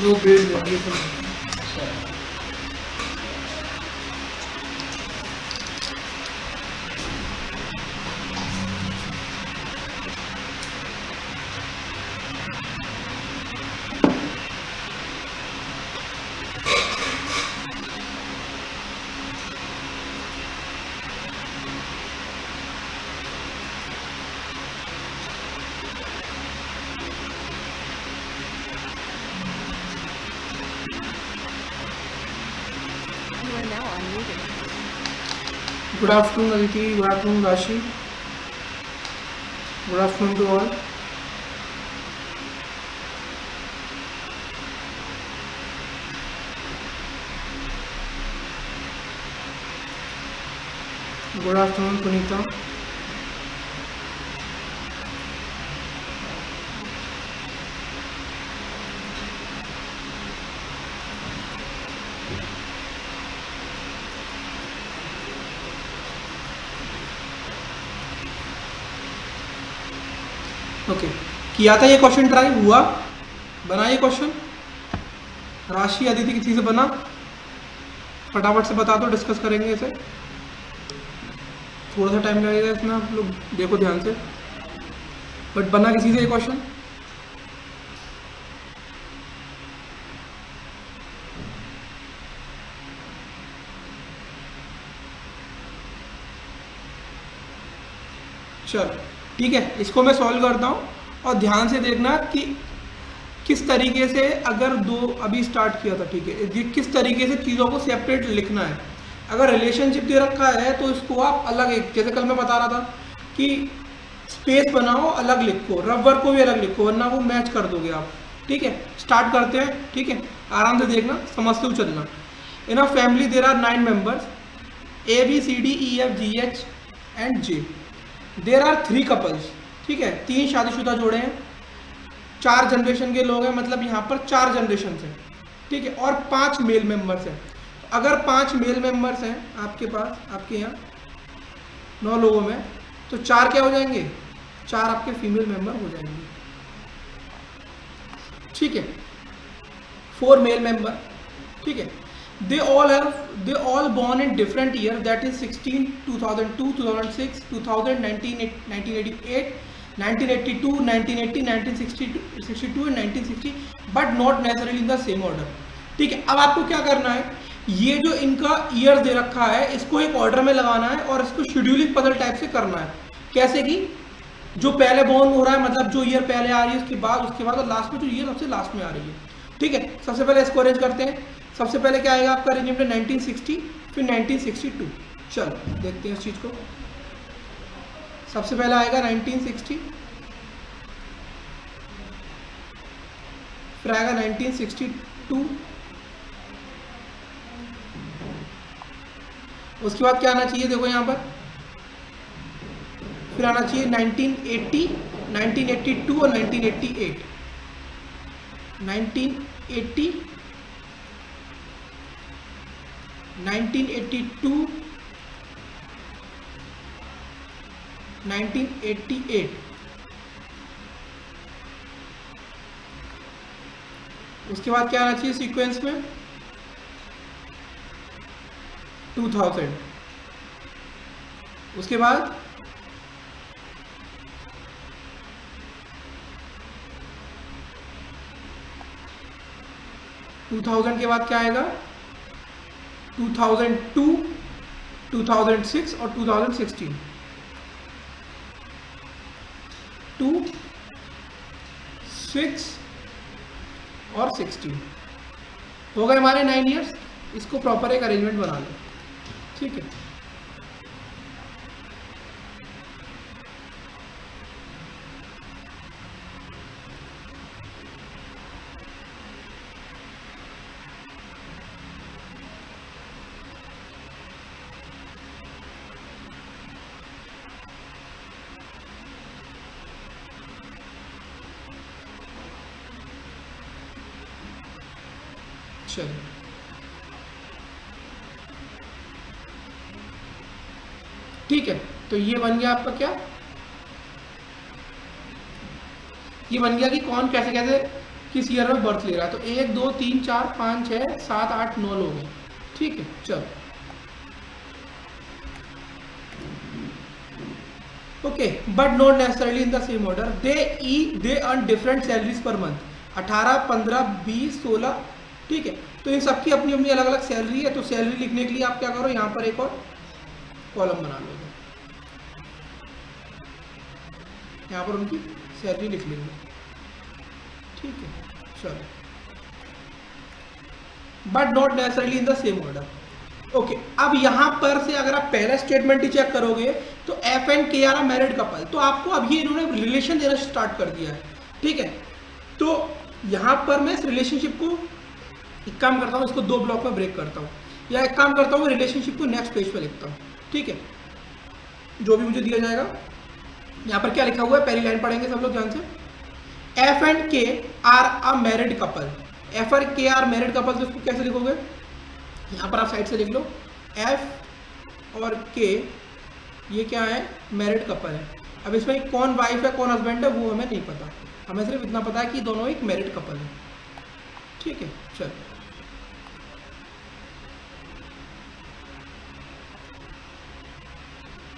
वो भेज देंगे तो। You are now unmuted. Good afternoon Aditi, good afternoon Rashi, good afternoon to all. Good afternoon Punita. Okay, किया था ये क्वेश्चन ट्राई, हुआ, बना ये क्वेश्चन? राशि अदिति किसी से बना? फटाफट से बता दो, डिस्कस करेंगे इसे। थोड़ा सा टाइम लगेगा इसमें, आप लोग देखो ध्यान से। बट बना किसी से ये क्वेश्चन? चलो ठीक है, इसको मैं सॉल्व करता हूँ और ध्यान से देखना कि किस तरीके से, अगर दो अभी स्टार्ट किया था, ठीक है, ये किस तरीके से चीज़ों को सेपरेट लिखना है। अगर रिलेशनशिप दे रखा है तो इसको आप अलग, एक जैसे कल मैं बता रहा था कि स्पेस बनाओ, अलग लिखो, रबर को भी अलग लिखो, वरना वो मैच कर दोगे आप। ठीक है, स्टार्ट करते हैं। ठीक है, आराम से देखना, समझते हुए चलना। In a family there are 9 members, ABCDEFGH and J। There are 3 couples. ठीक है, 3 शादीशुदा जोड़े हैं, 4 जनरेशन के लोग हैं, मतलब यहाँ पर 4 जनरेशन हैं। ठीक है, और 5 मेल मेंबर्स हैं। अगर 5 मेल मेंबर्स हैं आपके पास, आपके यहाँ 9 लोगों में, तो 4 क्या हो जाएंगे? 4 आपके फीमेल मेंबर हो जाएंगे। ठीक है, 4 मेल मेंबर। ठीक है, they all born in different years, that is 16, 2002, 2006, 2000, 1988, 1982, 1980, 1962 and 1960, but not necessarily in the same order। ठीक है, अब आपको क्या करना है, ये जो इनका ईयर दे रखा है इसको एक ऑर्डर में लगाना है और इसको शेड्यूलिंग पजल टाइप से करना है। कैसे कि जो पहले बॉर्न हो रहा है, मतलब जो ईयर पहले आ रही है उसके बाद और लास्ट में जो ईयर सबसे लास्ट में आ रही है। ठीक है, सबसे पहले इसको अरेंज करते हैं। सबसे पहले क्या आएगा आपका अरेंजमेंट? 1960, फिर 1962। चलो देखते हैं इस चीज को। सबसे पहले आएगा 1960, फिर आएगा 1962, उसके बाद क्या आना चाहिए? देखो यहाँ पर फिर आना चाहिए 1980, 1982 और 1988। 1980, 1982, 1988। उसके बाद क्या आना चाहिए सीक्वेंस में? 2000। उसके बाद 2000 के बाद क्या आएगा? 2002, 2006 और 2016। 2, 6 और 16 हो गए हमारे 9 ईयर्स। इसको प्रॉपर एक अरेंजमेंट बना लो। ठीक है, चलिए ठीक है। तो ये बन गया आपका क्या, ये बन गया कि कौन कैसे कैसे किस ईयर में बर्थ ले रहा है। तो 1 2 3 4 5 6 7 8 9 लोग हैं, ठीक है। चलो okay, but not necessarily in the same order. They earn different salaries per month, 18 15 20 16, ठीक है। तो इन सबकी अपनी अपनी अलग अलग सैलरी है। तो सैलरी लिखने के लिए आप क्या करो, यहाँ पर एक और कॉलम बना लो, यहाँ पर उनकी सैलरी लिख लेंगे, ठीक है। चलो, but not necessarily in the same order. Okay, अब यहां पर से अगर आप पहला स्टेटमेंट ही चेक करोगे तो F and K are married couple, तो आपको अब ये इन्होंने रिलेशन देना स्टार्ट कर दिया है, ठीक है। तो यहां पर मैं इस रिलेशनशिप को एक काम करता हूं, इसको 2 ब्लॉक में ब्रेक करता हूं, या एक काम करता हूं रिलेशनशिप को नेक्स्ट पेज पे लिखता हूं, ठीक है। जो भी मुझे दिया जाएगा, यहां पर क्या लिखा हुआ है, पहली लाइन पढ़ेंगे सब लोग ध्यान से। F and K are a married couple, F और के आर मैरिड कपल, तो इसको कैसे लिखोगे, यहाँ पर आप साइड से लिख लो, एफ और के ये क्या है, मैरिड कपल है। अब इसमें कौन वाइफ है कौन हस्बैंड है वो हमें नहीं पता, हमें सिर्फ इतना पता है कि दोनों एक मैरिड कपल है, ठीक है। चलो,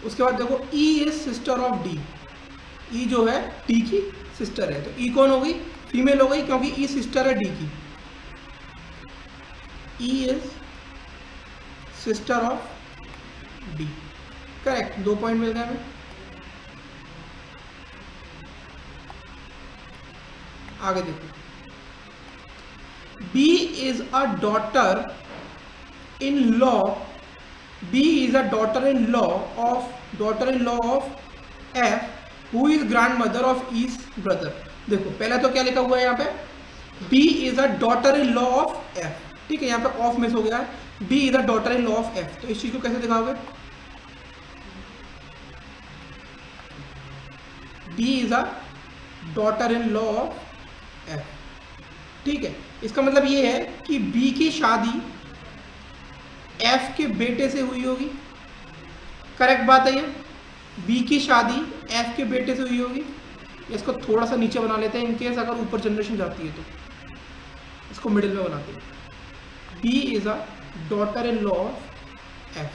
उसके बाद देखो E is sister of D, E जो है डी की सिस्टर है। तो ई कौन हो गई, फीमेल हो गई, क्योंकि ई सिस्टर है डी की। E is sister of D, correct, 2 point मिल गए हमें। आगे देखो, B is a daughter in law, B is a daughter in law of F who is grand mother of E's brother. देखो पहले तो क्या लिखा हुआ है यहाँ पे, B is a daughter in law of F, ठीक है। यहाँ पे ऑफ मिस हो गया है, B is a daughter in law of F. तो इस चीज को कैसे दिखाओगे, B is a daughter in law of F, ठीक है। इसका मतलब ये है कि बी की शादी एफ के बेटे से हुई होगी, करेक्ट बात है ये, बी की शादी एफ के बेटे से हुई होगी। इसको थोड़ा सा नीचे बना लेते हैं, इनकेस अगर ऊपर जनरेशन जाती है तो इसको मिडिल में बनाते हैं। B is a daughter in law of F,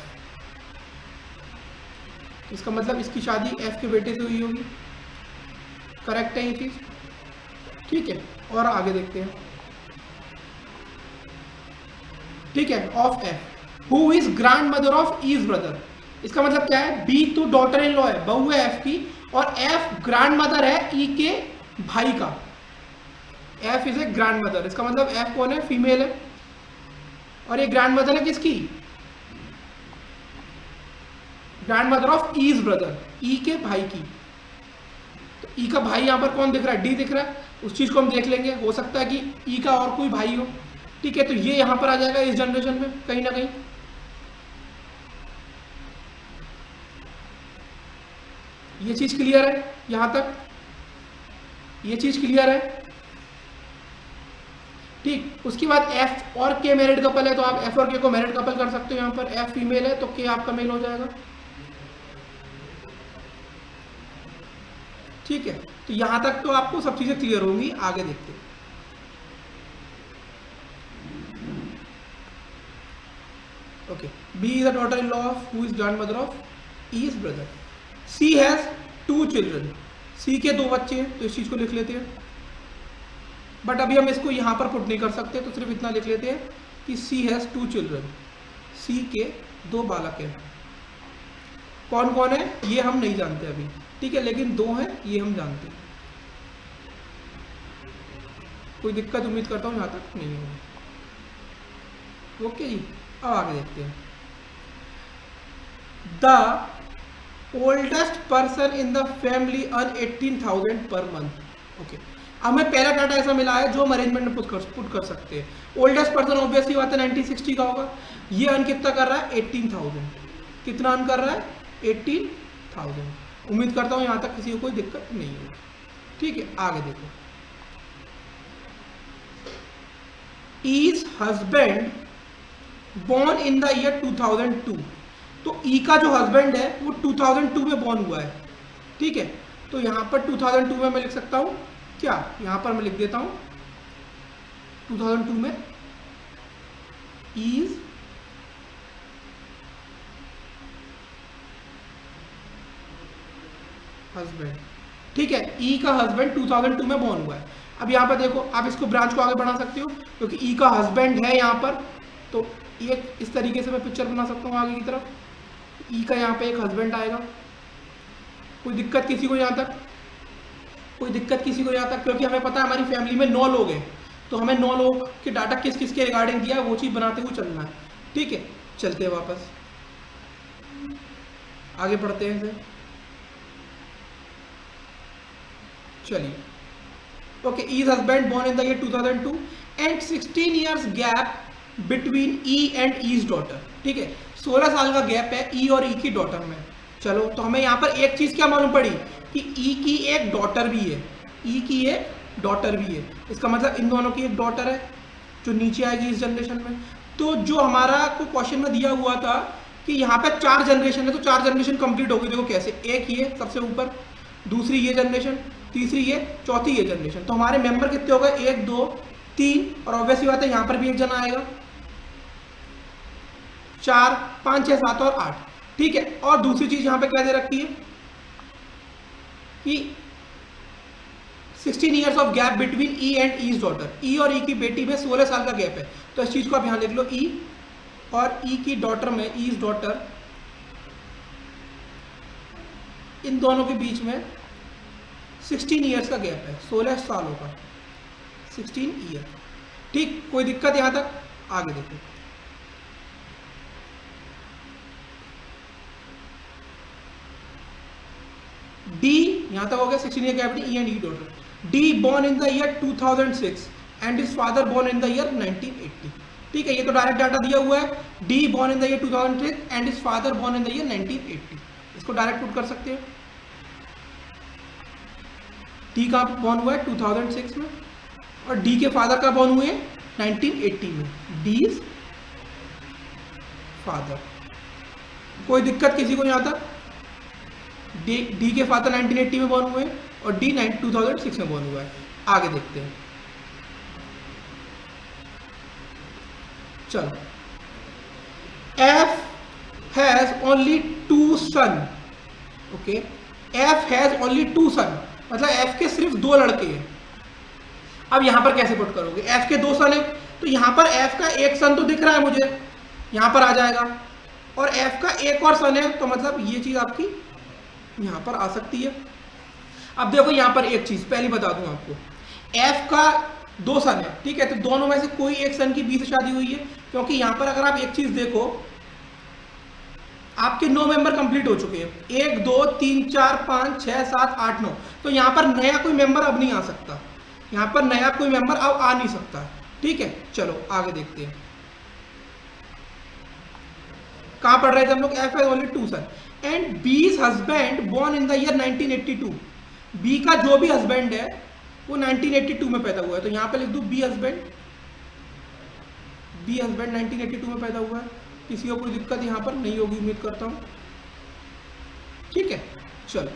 इसका मतलब इसकी शादी एफ के बेटे से हुई होगी, करेक्ट है ये चीज, ठीक है। और आगे देखते हैं, ठीक है, of F who is grand mother of E's brother. इसका मतलब क्या है, बी तो डॉटर इन लॉ है, बहू है एफ की, और एफ ग्रैंड मदर है ई के भाई का। F is a grand mother, इसका मतलब एफ कौन है, फीमेल है, और ये ग्रैंड मदर है किसकी, grand mother of E's brother, E के भाई की। तो ई का भाई यहां पर कौन दिख रहा है, डी दिख रहा है, उस चीज को हम देख लेंगे, हो सकता है कि ई का और कोई भाई हो, ठीक है। तो ये यहां पर आ जाएगा इस जनरेशन में कहीं ना कहीं, ये चीज क्लियर है, यहां तक ये चीज क्लियर है, ठीक। उसके बाद एफ और के मैरिड कपल है, तो आप एफ और के को मैरिड कपल कर सकते हो। यहां पर एफ फीमेल है तो के आपका मेल हो जाएगा, ठीक है। तो यहां तक तो आपको सब चीजें क्लियर होंगी, आगे देखते हैं। Okay, B is a daughter in law of who is grand mother of E's brother. C has 2 children, C के 2 बच्चे हैं, तो इस चीज को लिख लेते हैं। बट अभी हम इसको यहां पर पुट नहीं कर सकते, तो सिर्फ इतना लिख लेते हैं कि सी हैज 2 चिल्ड्रन, सी के 2 बालक हैं। कौन कौन है ये हम नहीं जानते अभी, ठीक है, लेकिन 2 हैं ये हम जानते हैं। कोई दिक्कत उम्मीद करता हूं यहां तक नहीं होगी, ओके जी। अब आगे देखते हैं, the oldest person in the family earn 18,000 per month. Okay, हमें पहला डाटा ऐसा मिला है जो हम अरेंजमेंट में पुट कर सकते हैं। ओल्डेस्ट पर्सन ऑब्वियसली बात है 1960 का होगा, ये अर्न कितना कर रहा है 18,000, कितना अर्न कर रहा है 18,000। उम्मीद करता हूं यहां तक किसी को कोई दिक्कत नहीं होगी, ठीक है। आगे देखो, E's husband born in the year 2002, तो ई का जो हस्बैंड है वो 2002 में बॉर्न हुआ है, ठीक है। तो यहां पर 2002 में मैं लिख सकता हूं क्या, यहां पर मैं लिख देता हूं 2002 में इज हस्बैंड, ठीक है, ई का हस्बैंड 2002 में बॉर्न हुआ है। अब यहाँ पर देखो, आप इसको ब्रांच को आगे बढ़ा सकते हो क्योंकि ई का हस्बैंड है यहाँ पर, तो एक इस तरीके से मैं पिक्चर बना सकता हूँ आगे की तरफ, ई का यहाँ पे एक हस्बैंड आएगा। कोई दिक्कत किसी को यहाँ तक? कोई दिक्कत किसी को यहाँ तक? क्योंकि हमें पता है हमारी फैमिली में 9 लोग हैं, तो हमें 9 लोग के डाटा किस किस के रिगार्डिंग दिया है वो चीज़ बनाते हुए चलना है, ठीक है। चलते हैं वापस, आगे बढ़ते हैं इसे, चलिए। Okay, is husband born in the year 2002 and 16 years gap between E and E's daughter, ठीक है, 16 साल का गैप है ई और ई की डॉटर में। चलो, तो हमें यहाँ पर एक चीज क्या मालूम पड़ी कि ई की एक डॉटर भी है, ई की एक डॉटर भी है, इसका मतलब इन दोनों की एक डॉटर है जो नीचे आएगी इस जनरेशन में। तो जो हमारा को क्वेश्चन में दिया हुआ था कि यहाँ पे 4 जनरेशन है, तो 4 जनरेशन कंप्लीट होगी। देखो कैसे, एक ये सबसे ऊपर, दूसरी ये जनरेशन, तीसरी ये, चौथी ये जनरेशन। तो हमारे मेंबर कितने हो गए? 1 2 3, और ऑब्वियसली बात है यहाँ पर भी एक जना आएगा, 4 5 6 7 और 8, ठीक है। और दूसरी चीज यहाँ पे क्या दे रखी है कि 16 years of gap between E and E's daughter, E और ई की बेटी में 16 साल का गैप है। तो इस चीज को आप यहां लिख लो, ई और ई की डॉटर में, ईज डॉटर, इन दोनों के बीच में 16 ईयर्स का गैप है, 16 सालों का, 16 ईयर, ठीक। कोई दिक्कत यहां तक? आगे देखो, डी यहां तक हो गया, 16 year gap, E and E daughter. D born in the year 2006 and is father born in the year 1980, ठीक है, ये तो डायरेक्ट डाटा दिया हुआ है। D born in the year 2006 and is father born in the year 1980, इसको direct put कर सकते हैं। डी का बॉर्न हुआ है 2006 में और डी के फादर का बॉर्न हुए 1980 में, डीज फादर। कोई दिक्कत किसी को यहां तक? डी के फादर 1980 में बॉर्न हुए और डी 2006 में बॉर्न हुआ है। आगे देखते हैं, चलो। F has only 2 son, okay, F has only 2 son, मतलब एफ के सिर्फ 2 लड़के हैं। अब यहां पर कैसे पुट करोगे? एफ के 2 सन है, तो यहां पर एफ का एक सन तो दिख रहा है मुझे, यहां पर आ जाएगा, और एफ का एक और सन है, तो मतलब ये चीज आपकी यहां पर आ सकती है। अब देखो यहां पर एक चीज पहले बता दूं आपको, एफ का 2 सन है, ठीक है, तो दोनों में से कोई एक सन की बी से शादी हुई है, क्योंकि यहां पर अगर आप एक चीज देखो, आपके 9 मेंबर कंप्लीट हो चुके हैं, 1 2 3 4 5 6 7 8 9, तो यहां पर नया कोई मेंबर अब नहीं आ सकता, यहां पर नया कोई मेंबर अब आ नहीं सकता, ठीक है। चलो आगे देखते हैं, कहां पढ़ रहे थे हम लोग? F has only 2 son and B's husband born in the year 1982, B का जो भी हस्बैंड है वो 1982 में पैदा हुआ है, तो यहां पे लिख दूं बी हस्बैंड 1982 में पैदा हुआ है। किसी को कोई दिक्कत यहां पर नहीं होगी उम्मीद करता हूं, ठीक है। चलो,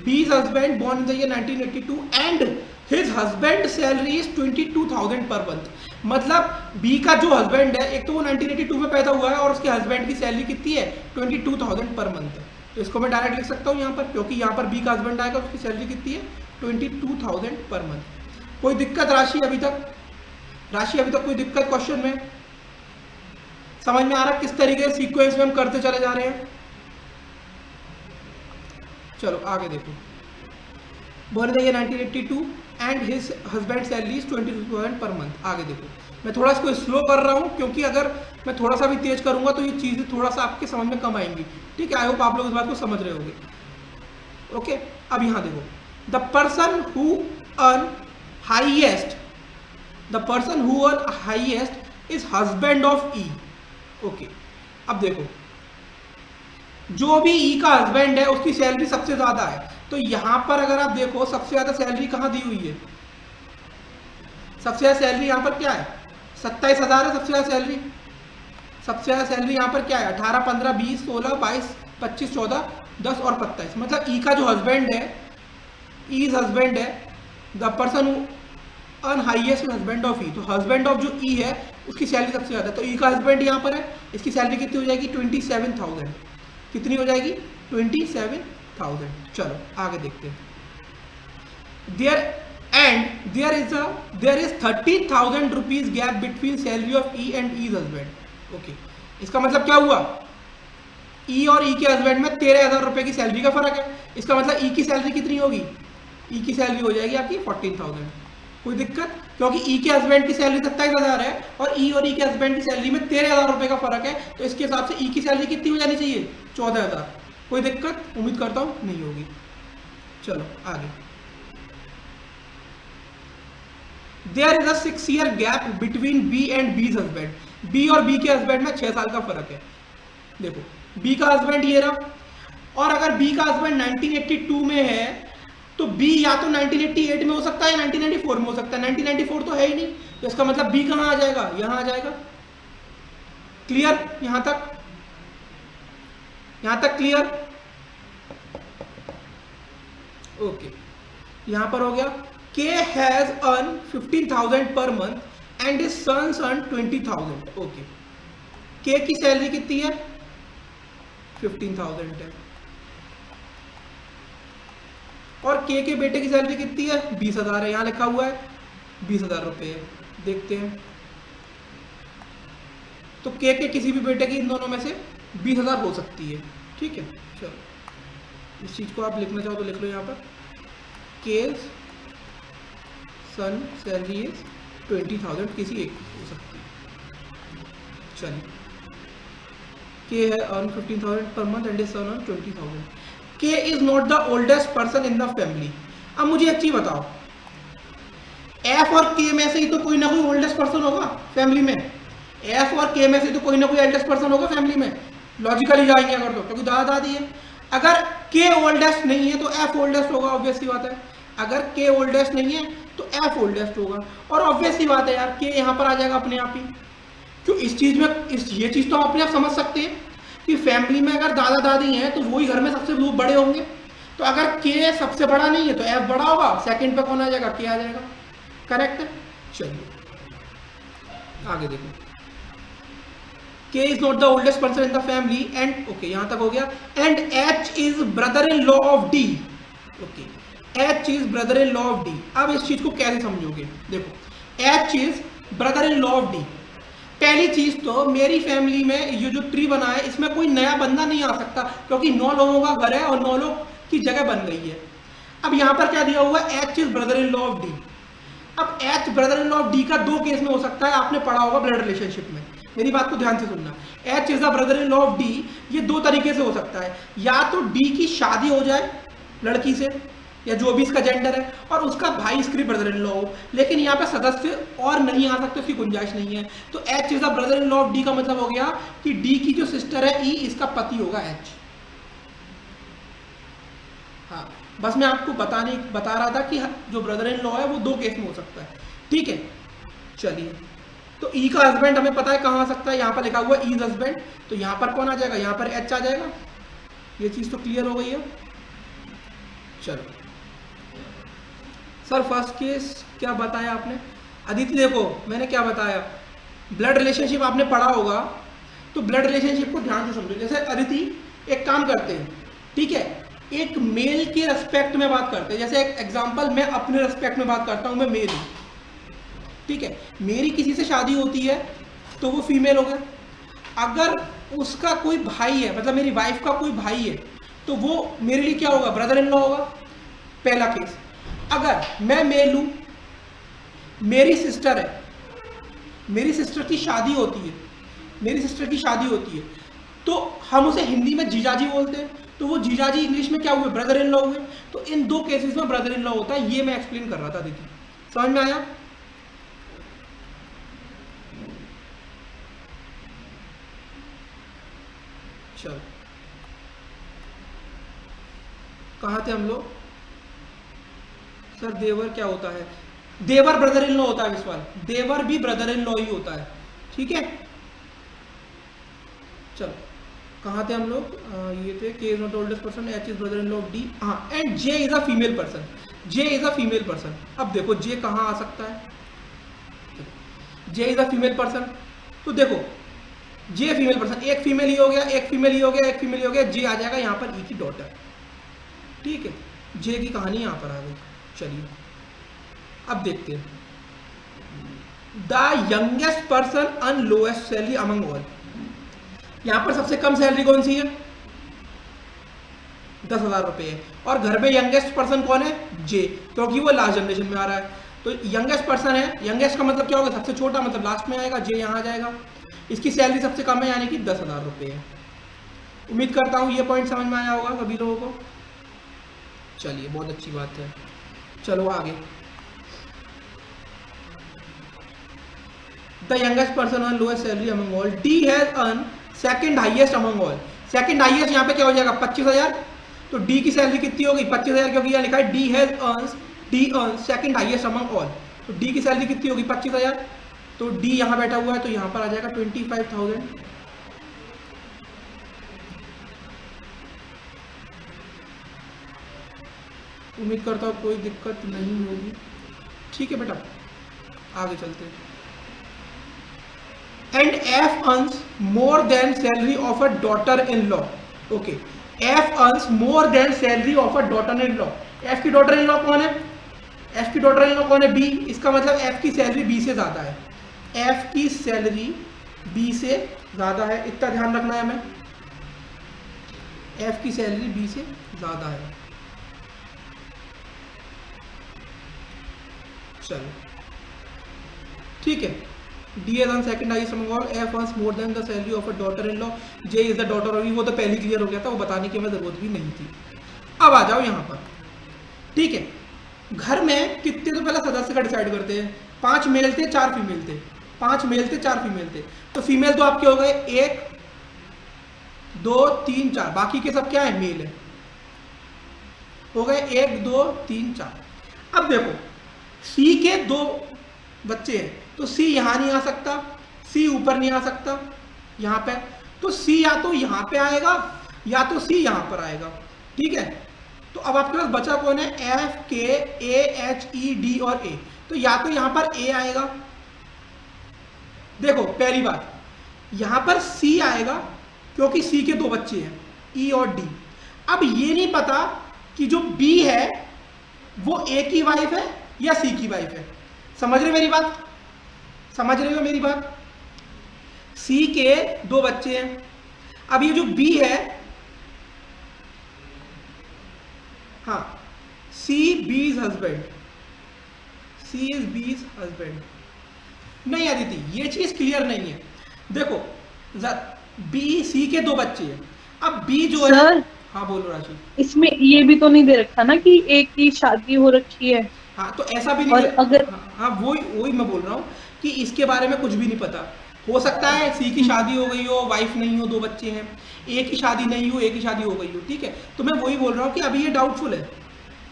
B's husband born in the year 1982 and his husband salary is 22,000 per month, मतलब बी का जो हस्बैंड है, एक तो वो 1982 में पैदा हुआ है और उसके हस्बैंड की सैलरी कितनी है? 22,000 पर मंथ है। तो इसको मैं डायरेक्ट लिख सकता हूँ यहाँ पर, क्योंकि यहाँ पर बी का हस्बैंड आएगा, उसकी सैलरी कितनी है? 22,000 पर मंथ। कोई दिक्कत राशि अभी तक? कोई दिक्कत क्वेश्चन में? समझ में आ रहा है किस तरीके से सीक्वेंस में हम करते चले जा रहे हैं? चलो आगे देखो, born in the year 1982 and his husband salary is 22,000 per month. आगे देखो, मैं थोड़ा इसको स्लो कर रहा हूं क्योंकि अगर मैं थोड़ा सा भी तेज करूंगा तो ये चीजें थोड़ा सा आपके समझ में कम आएंगी, ठीक है। आई होप आप लोग इस बात को समझ रहे होंगे, ओके। अब यहां देखो, the person who earn highest is husband of E, okay. अब देखो, जो भी ई का हस्बैंड है उसकी सैलरी सबसे ज्यादा है, तो यहां पर अगर आप देखो सबसे ज्यादा सैलरी कहां दी हुई है? सबसे ज्यादा सैलरी यहां पर क्या है? 27,000 है सबसे ज्यादा सैलरी। सबसे ज्यादा सैलरी यहां पर क्या है? 18 15 20 16 22 25 14 10 और 27, मतलब ई का जो हस्बैंड है, ईज हस्बैंड है, the person earn highest husband of E, तो हस्बैंड ऑफ जो ई है उसकी सैलरी सबसे ज़्यादा, तो ई का हस्बैंड यहाँ पर है, इसकी सैलरी कितनी हो जाएगी 27,000, कितनी हो जाएगी 27,000। चलो आगे देखते हैं। There is 30,000 rupees gap between salary of E and E's husband. Okay, इसका मतलब क्या हुआ, ई और ई के हस्बैंड में 13,000 रुपए की सैलरी का फर्क है। इसका मतलब ई की सैलरी कितनी होगी, ई की सैलरी हो जाएगी आपकी 14,000। कोई दिक्कत, क्योंकि ई के हस्बैंड की सैलरी 27,000 है और ई के हस्बैंड की सैलरी में 13,000 रुपए का फर्क है, तो इसके हिसाब से ई की सैलरी कितनी हो जानी चाहिए 14,000। कोई दिक्कत, उम्मीद करता हूं नहीं होगी। चलो आगे। There is a 6 year gap between B and B's husband. B और बी के हस्बैंड में 6 साल का फर्क है। देखो बी का हस्बैंड ये रहा, और अगर बी का हस्बैंड 1982 में है तो बी या तो 1988 में हो सकता है, 1994 में हो सकता है। 1994 तो है ही नहीं, तो इसका मतलब बी कहां आ जाएगा, यहां आ जाएगा। क्लियर, यहां तक क्लियर? ओके, यहां पर हो गया। के has earn 15,000 per month and his sons earn 20,000। Okay, K की सैलरी कितनी है 15,000 है, और के बेटे की सैलरी कितनी है 20,000 है, यहां लिखा हुआ है 20,000 रुपए है। देखते हैं, तो के किसी भी बेटे की इन दोनों में से 20,000 हो सकती है। ठीक है, चलो इस चीज को आप लिखना चाहो तो लिख लो। यहाँ पर के सन सैलरी इज 20,000, किसी एक हो सकती है। चलिए, के है earn 15,000 per month and sun earn 20,000। के is not the oldest person in the family. अब मुझे एक चीज बताओ, एफ और के में से ही तो कोई ना कोई ओल्डेस्ट पर्सन होगा फैमिली में। एफ और के में से तो कोई ना कोई एल्डेस्ट पर्सन होगा फैमिली में, लॉजिकली जाएंगे अगर तो, क्योंकि दादा दादी है। अगर के ओल्डेस्ट नहीं है तो एफ ओल्डेस्ट होगा, ऑब्वियस सी बात है। अगर के ओल्डेस्ट नहीं है तो एफ ओल्डेस्ट होगा, और ऑब्वियस सी बात है यार, के यहाँ पर आ जाएगा अपने आप ही। क्यों इस चीज में, ये चीज तो अपने आप समझ सकते हैं कि फैमिली में अगर दादा दादी हैं तो वही घर में सबसे बड़े होंगे, तो अगर के सबसे बड़ा नहीं है तो एफ बड़ा होगा, सेकंड पे कौन आ जाएगा, के आ जाएगा। करेक्ट है। चलिए आगे देखो, के is not the oldest person in the family and, okay यहां तक हो गया। And H is brother in law of D. Okay, H is brother in law of D. अब इस चीज को कैसे समझोगे, देखो H is brother in law of D. पहली चीज तो मेरी फैमिली में ये जो ट्री बना है इसमें कोई नया बंदा नहीं आ सकता, क्योंकि 9 लोगों का घर है और 9 लोग की जगह बन गई है। अब यहां पर क्या दिया हुआ है, H is brother in law of D. अब H brother in law of D का 2 केस में हो सकता है, आपने पढ़ा होगा ब्लड रिलेशनशिप में, मेरी बात को ध्यान से सुनना। H is the brother in law of D, ये 2 तरीके से हो सकता है, या तो डी की शादी हो जाए लड़की से या जो भी इसका जेंडर है, और उसका भाई इसकी ब्रदर इन लॉ हो, लेकिन यहाँ पे सदस्य और नहीं आ सकते, उसकी गुंजाइश नहीं है। तो H is the brother in law of D का मतलब हो गया कि डी की जो सिस्टर है ई, इसका पति होगा एच। हाँ, बस मैं आपको बता रहा था कि जो ब्रदर इन लॉ है वो 2 केस में हो सकता है। ठीक है, चलिए, तो ई का हस्बैंड हमें पता है कहाँ आ सकता है, यहाँ पर लिखा हुआ इज हस्बैंड, तो यहाँ पर कौन आ जाएगा, यहाँ पर एच आ जाएगा। ये चीज तो क्लियर हो गई है। चलो सर फर्स्ट केस क्या बताया आपने, अदिति देखो मैंने क्या बताया, ब्लड रिलेशनशिप आपने पढ़ा होगा, तो ब्लड रिलेशनशिप को ध्यान से समझो। जैसे अदिति एक काम करते हैं, ठीक है, एक मेल के रेस्पेक्ट में बात करते हैं। जैसे एक एग्जांपल, मैं अपने रेस्पेक्ट में बात करता हूं, मैं मेल हूं, ठीक है, मेरी किसी से शादी होती है तो वो फीमेल हो गया। अगर उसका कोई भाई है, मतलब मेरी वाइफ का कोई भाई है, तो वो मेरे लिए क्या होगा, ब्रदर इन लॉ होगा, पहला केस। अगर मैं मेल हूं, मेरी सिस्टर है, मेरी सिस्टर की शादी होती है, तो हम उसे हिंदी में जीजाजी बोलते हैं, तो वो जीजाजी इंग्लिश में क्या हुए, ब्रदर इन लॉ हुए। तो इन 2 केसेस में ब्रदर इन लॉ होता है, ये मैं एक्सप्लेन कर रहा था। देखिए समझ में आया। चलो कहां थे हम लोग, सर देवर क्या होता है, देवर ब्रदर इन लॉ होता है विश्वाल, देवर भी ब्रदर इन लॉ ही होता है। ठीक है, चलो कहाँ थे हम लोग? ये थे K is not oldest person, H is brother in law of D, हाँ, and J is a female person, J is a female person. अब देखो जे कहाँ आ सकता है, J is a female person, तो देखो जे फीमेल पर्सन, एक फीमेल ही हो गया, एक फीमेल ही हो गया, एक फीमेल ही हो गया, जे आ जाएगा यहाँ पर ई की डॉटर, ठीक है, जे की कहानी यहाँ पर आ गई। चलिए अब देखते हैं, the youngest person and lowest salary among all, यहां पर सबसे कम सैलरी कौन सी है? 10,000 रुपए है, और घर में यंगेस्ट पर्सन कौन है? जे, क्योंकि वो लास्ट जनरेशन में आ रहा है, तो यंगेस्ट पर्सन है, यंगेस्ट का मतलब क्या होगा? सबसे छोटा, मतलब लास्ट में आएगा, जे यहां आ जाएगा, इसकी सैलरी सबसे कम है यानी कि 10,000 रुपए है। उम्मीद करता हूं ये पॉइंट समझ में आया होगा सभी लोगों को। चलिए बहुत अच्छी बात है, चलो आगे। The youngest person earn lowest salary among all, D has earn second highest among all, second highest यहाँ पे क्या हो जाएगा? 25,000, तो डी की सैलरी कितनी होगी? 25,000, क्योंकि यहाँ लिखा है D has earns, D earns second highest among all, तो डी की सैलरी कितनी होगी? 25,000, तो डी यहाँ बैठा हुआ है, तो यहाँ पर आ जाएगा 25,000। उम्मीद करता हूँ कोई दिक्कत नहीं होगी, ठीक है बेटा, आगे चलते हैं। And F earns more than salary of a daughter-in-law. Okay, F earns more than salary of a daughter-in-law. F की daughter-in-law कौन है? F की daughter-in-law कौन है? B, इसका मतलब F की सैलरी B से ज़्यादा है, F की सैलरी B से ज़्यादा है, इतना ध्यान रखना है हमें, F की सैलरी B से ज़्यादा है। चलो ठीक है, D is on second highest among all, F earns more than the salary of a daughter-in-law, J is the daughter of, वो तो पहले क्लियर हो गया था, वो बताने की हमें जरूरत भी नहीं थी। अब आ जाओ यहाँ पर, ठीक है, घर में कितने तो पहले सदस्य का डिसाइड करते हैं, 5 मेल थे 4 फीमेल थे, 5 मेल थे 4 फीमेल थे, तो फीमेल तो आपके हो गए 1 2 3 4, बाकी के सब क्या है? मेल है, हो गए 1 2 3 4। अब देखो सी के 2 बच्चे हैं, तो सी यहां नहीं आ सकता, सी ऊपर नहीं आ सकता यहां पे, तो सी या तो यहां पे आएगा या तो सी यहां पर आएगा, ठीक है। तो अब आपके पास बचा कौन है? एफ के ए एच ई डी और ए, तो या तो यहां पर ए आएगा, देखो पहली बात यहां पर सी आएगा क्योंकि सी के 2 बच्चे हैं, ई और डी। अब ये नहीं पता कि जो बी है वो ए की वाइफ है या सी की वाइफ है, समझ रहे मेरी बात? समझ रहे हो मेरी बात? सी के 2 बच्चे हैं, अब ये जो बी है, हाँ, सी बीज हस्बैंड, सी इज बीज हस्बैंड। नहीं आदिति, ये चीज क्लियर नहीं है, देखो बी सी के 2 बच्चे हैं, अब बी जो है, हाँ बोलो राशि, इसमें ये भी तो नहीं दे रखा ना कि एक की शादी हो रखी है, हाँ तो ऐसा भी नहीं, और अगर हाँ वही मैं बोल रहा हूँ कि इसके बारे में कुछ भी नहीं पता, हो सकता है सी की शादी हो गई हो, वाइफ नहीं हो, 2 बच्चे हैं, ए की शादी नहीं हो, ए की शादी हो गई हो, ठीक है। तो मैं वही बोल रहा हूँ कि अभी ये डाउटफुल है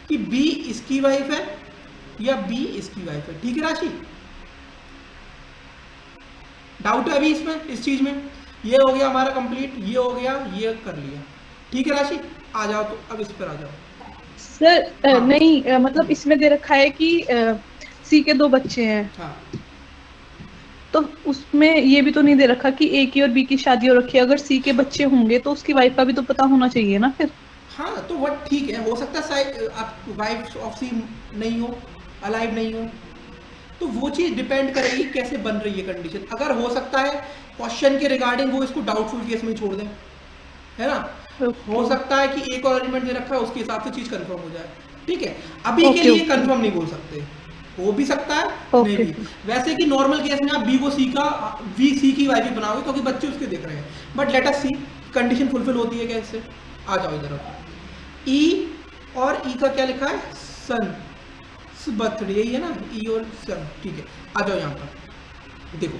कि बी इसकी वाइफ है या बी इसकी वाइफ है, ठीक है राशि? डाउट है अभी इसमें, इस चीज में? ये हो गया हमारा कंप्लीट, ये हो गया, ये कर लिया, ठीक है राशि? आ जाओ, तो अब इस पर आ जाओ सर। हाँ। नहीं मतलब इसमें दे रखा है कि सी के 2 बच्चे हैं, हाँ, तो उसमें ये भी तो नहीं दे रखा कि ए की और बी की शादी हो रखी है, अगर सी के बच्चे होंगे तो उसकी वाइफ का भी तो पता होना चाहिए ना फिर। हाँ तो वो ठीक है, हो सकता है आप वाइफ ऑफ सी नहीं हो, अलाइव नहीं हो, तो वो चीज़ डिपेंड करेगी कैसे बन रही है कंडीशन। अगर हो सकता है क्वेश्चन के रिगार्डिंग वो इसको डाउटफुल केस में छोड़ दें, है ना? हो सकता है कि एक और एलिमेंट दे रखा है उसके हिसाब से चीज़ कंफर्म हो जाए, ठीक है। अभी के लिए कंफर्म नहीं बोल सकते, हो भी सकता है नहीं भी। वैसे कि नॉर्मल केस में आप बी को सी का सी की वाइफ बनाओगे क्योंकि बच्चे उसके देख रहे हैं, but let us see condition fulfil होती है कैसे। आ जाओ इधर, ई और ई का क्या लिखा है? सन बर्थडे, यही है ना, ई और सन, ठीक है। आ जाओ यहाँ पर, देखो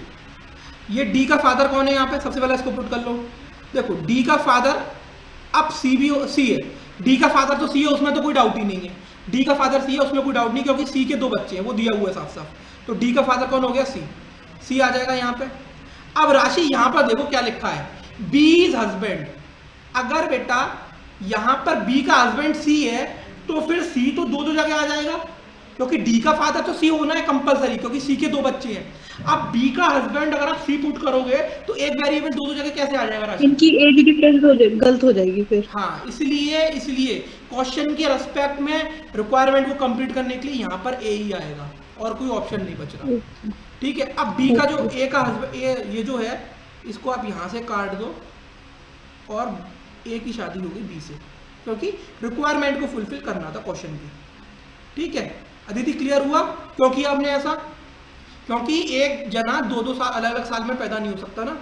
ये डी का फादर कौन है यहाँ पे, सबसे पहले इसको पुट कर लो। देखो डी का फादर, अब सी भी सी है, डी का फादर तो सी है, उसमें तो कोई डाउट ही नहीं है। डी का फादर सी है, उसमें कोई डाउट नहीं, क्योंकि सी के 2 बच्चे हैं, वो दिया हुआ है साफ साफ। तो डी का फादर कौन हो गया? सी। सी आ जाएगा यहाँ पे। अब राशि यहाँ पर देखो क्या लिखा है, बीज हस्बैंड, अगर बेटा यहाँ पर बी का हस्बैंड सी है तो फिर सी तो दो जगह आ जाएगा, क्योंकि डी का फादर तो सी होना है कंपलसरी, क्योंकि सी के दो बच्चे हैं। अब बी का हस्बैंड अगर आप सी पुट करोगे तो एक वेरिएबल दो जगह कैसे आ जाएगा राशि? इनकी एज डिफरेंस गलत हो जाएगी फिर। हाँ, इसलिए क्वेश्चन के रेस्पेक्ट में रिक्वायरमेंट को कंप्लीट करने के लिए यहाँ पर ए ही आएगा और कोई ऑप्शन नहीं बच रहा। ठीक है, अब बी का जो ए का हस्बैंड ये जो है इसको आप यहाँ से काट दो और ए की शादी होगी बी से, क्योंकि रिक्वायरमेंट को फुलफिल करना था क्वेश्चन की। ठीक है अदिति, क्लियर हुआ? क्योंकि आपने ऐसा, क्योंकि एक जना दो साल अलग अलग साल में पैदा नहीं हो सकता ना।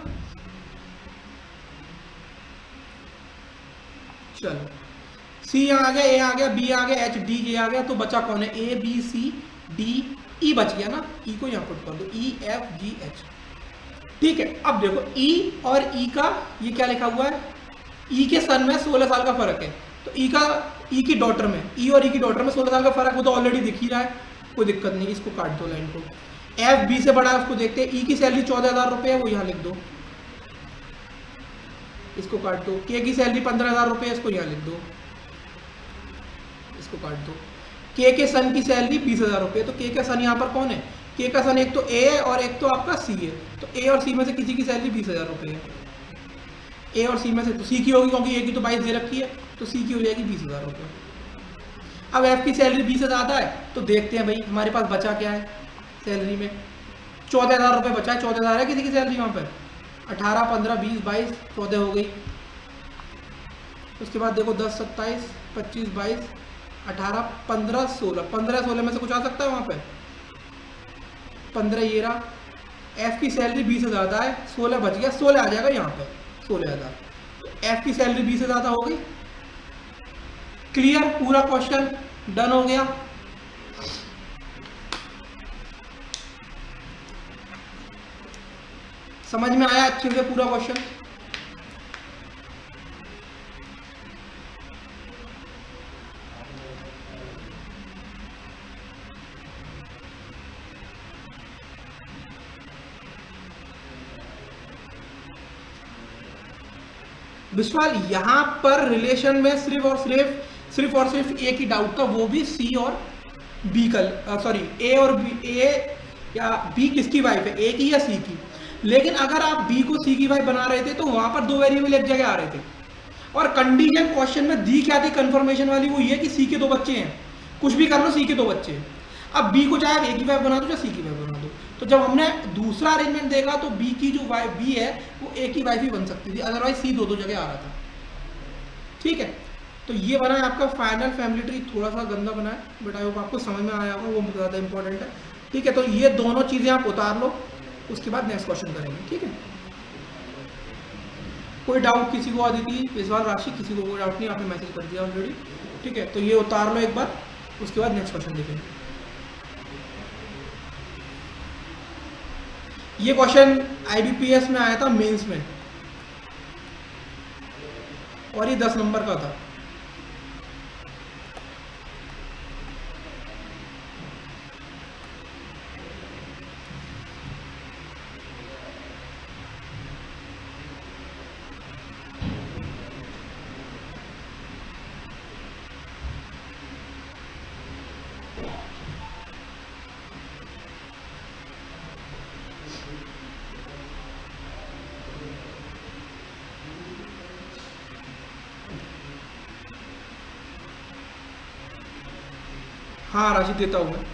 चलो, सी आ गया, ए आ गया, बी आ गया, एच डी जे आ गया, तो बचा कौन है? A B C D E बच गया ना। ई को यहाँ पुट कर दो, ई एफ जी एच। ठीक है, अब देखो ई और ई का ये क्या लिखा हुआ है? ई के सन में 16 साल का फर्क है, तो ई की डॉटर में, ई और ई की डॉटर में 16 साल का फर्क वो तो ऑलरेडी दिख ही रहा है, कोई दिक्कत नहीं, इसको काट दो लाइन को। एफ बी से बड़ा है उसको देखते हैं। ई की सैलरी 14,000 रुपये है, वो यहाँ लिख दो, इसको काट दो। के की सैलरी 15,000 रुपये है, इसको यहाँ लिख दो, इसको काट दो। के सन की सैलरी 20,000 रुपये, तो के का सन यहाँ पर कौन है? के का सन एक तो ए है और एक तो आपका सी है, तो ए और सी में से किसी की सैलरी 20,000 रुपये है। ए और सी में से तो सी की होगी, क्योंकि ए की तो 22 दे रखी है, तो सी की हो जाएगी 20,000 रुपये। अब एफ की सैलरी 20 से ज़्यादा है, तो देखते हैं भाई हमारे पास बचा क्या है सैलरी में। 14,000 रुपये बचा है, 14,000 है किसी की सैलरी वहाँ पर। 18, 15, 20, 22, 14 हो गई। उसके बाद देखो 10, 27, 25, 22, 18, 15, 16, 15, 16 में से कुछ आ सकता है वहाँ पे? 15 ये रहा। एफ की सैलरी 20 से ज़्यादा है, 16 बच गया, 16 आ जाएगा यहाँ पे, 16,000। एफ की सैलरी 20 से ज़्यादा हो गई। क्लियर? पूरा क्वेश्चन डन हो गया। समझ में आया अच्छे से पूरा क्वेश्चन? विश्वाल, यहाँ पर रिलेशन में सिर्फ और सिर्फ एक ही डाउट था, वो भी सी और बी का, सॉरी ए और बी, ए या बी किसकी वाइफ है, ए की या सी की। लेकिन अगर आप बी को सी की वाइफ बना रहे थे तो वहां पर दो वेरिएबल एक जगह आ रहे थे, और कंडीशन क्वेश्चन में दी क्या थी कंफर्मेशन वाली? वो ये कि सी के दो बच्चे हैं, कुछ भी कर लो सी के दो बच्चे हैं। अब बी को चाहे आप ए की वाइफ बना दो या सी की वाइफ बना दो। तो जब हमने दूसरा अरेंजमेंट देखा तो बी की जो वाइफ बी है वो ए की वाइफ ही बन सकती थी, अदरवाइज सी दो जगह आ रहा था। ठीक है, तो ये बना है आपका फाइनल फैमिली ट्री। थोड़ा सा गंदा बना है, बट आई होप आपको समझ में आया होगा, वो ज़्यादा इंपॉर्टेंट है। ठीक है, तो ये दोनों चीज़ें आप उतार लो, उसके बाद नेक्स्ट क्वेश्चन करेंगे। ठीक है, कोई डाउट किसी को? आदिति, विश्वास, राशि, किसी को कोई डाउट नहीं? आपने मैसेज कर दिया ऑलरेडी। ठीक है, तो ये उतार लो एक बार, उसके बाद नेक्स्ट क्वेश्चन देखेंगे। ये क्वेश्चन IBPS में आया था मेंस में, और ये 10 नंबर का था। हाँ राशि देता हूँ मैं।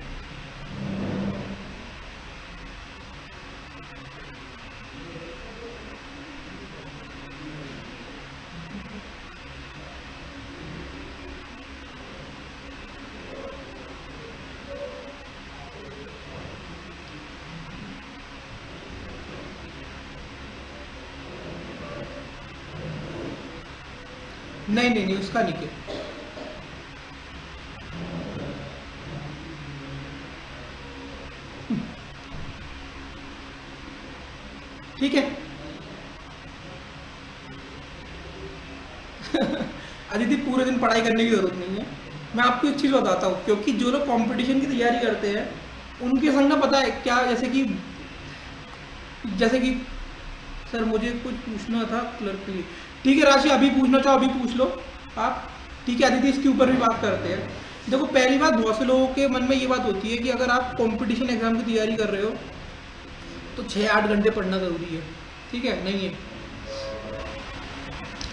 नहीं, उसका नहीं किया। ठीक है अदिति, पूरे दिन पढ़ाई करने की जरूरत नहीं है। मैं आपको एक चीज़ बताता हूँ, क्योंकि जो लोग कंपटीशन की तैयारी करते हैं उनके संग ना पता है क्या, जैसे कि सर मुझे कुछ पूछना था क्लर्क के लिए। ठीक है राशि, अभी पूछना चाहो अभी पूछ लो आप। ठीक है अदिति, इसके ऊपर भी बात करते हैं। देखो पहली बात, बहुत से लोगों के मन में ये बात होती है कि अगर आप कंपटीशन एग्जाम की तैयारी कर रहे हो तो 6-8 घंटे पढ़ना ज़रूरी है। ठीक है, नहीं है।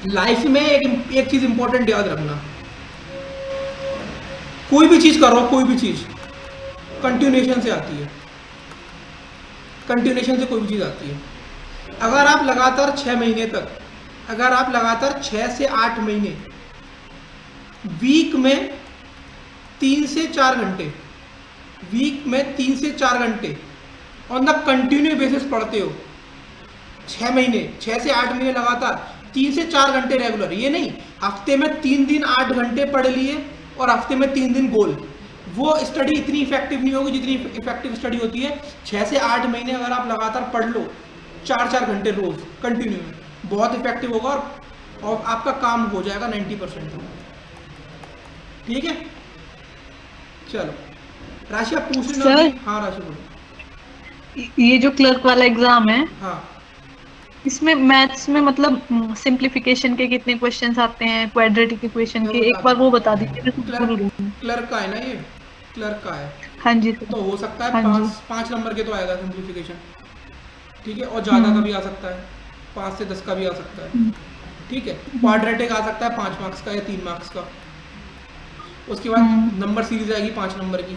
लाइफ में एक चीज़ इंपॉर्टेंट याद रखना, कोई भी चीज़ करो, कोई भी चीज़ कंटिन्यूएशन से आती है। कंटिन्यूएशन से कोई भी चीज़ आती है। अगर आप लगातार 6 महीने तक, अगर आप लगातार 6 से 8 महीने वीक में 3 से 4 घंटे, वीक में 3 से 4 घंटे ऑन द कंटिन्यू बेसिस पढ़ते हो, 6 महीने, 6 से 8 महीने लगातार 3 से 4 घंटे रेगुलर, ये नहीं हफ्ते में 3 दिन 8 घंटे पढ़ लिए और हफ्ते में 3 दिन गोल, वो स्टडी इतनी इफेक्टिव नहीं होगी जितनी इफेक्टिव स्टडी होती है 6 से 8 महीने अगर आप लगातार पढ़ लो 4-4 घंटे रोज कंटिन्यू में, बहुत इफेक्टिव होगा और आपका काम हो जाएगा 90%। ठीक है, चलो राशि आप पूछ लेना। सर, हाँ राशि बोलो। ये जो क्लर्क वाला एग्जाम है, हाँ इसमें मैथ्स में मतलब सिंप्लीफिकेशन के कितने क्वेश्चंस आते हैं, क्वाड्रेटिक इक्वेशन के, एक बार वो बता दीजिए, मैं खुद भूल रही हूँ। क्लर्क का है ना, ये क्लर्क का है, हाँ जी सर। तो हो सकता है हाँ जी। 5 नंबर के तो आएगा सिंप्लीफिकेशन। ठीक है, और ज़्यादा का भी आ सकता है, 5 से 10 का भी आ सकता है। ठीक है, क्वाड्रेटिक आ सकता है 5 मार्क्स का या 3 मार्क्स का। उसके बाद नंबर सीरीज आएगी 5 नंबर की।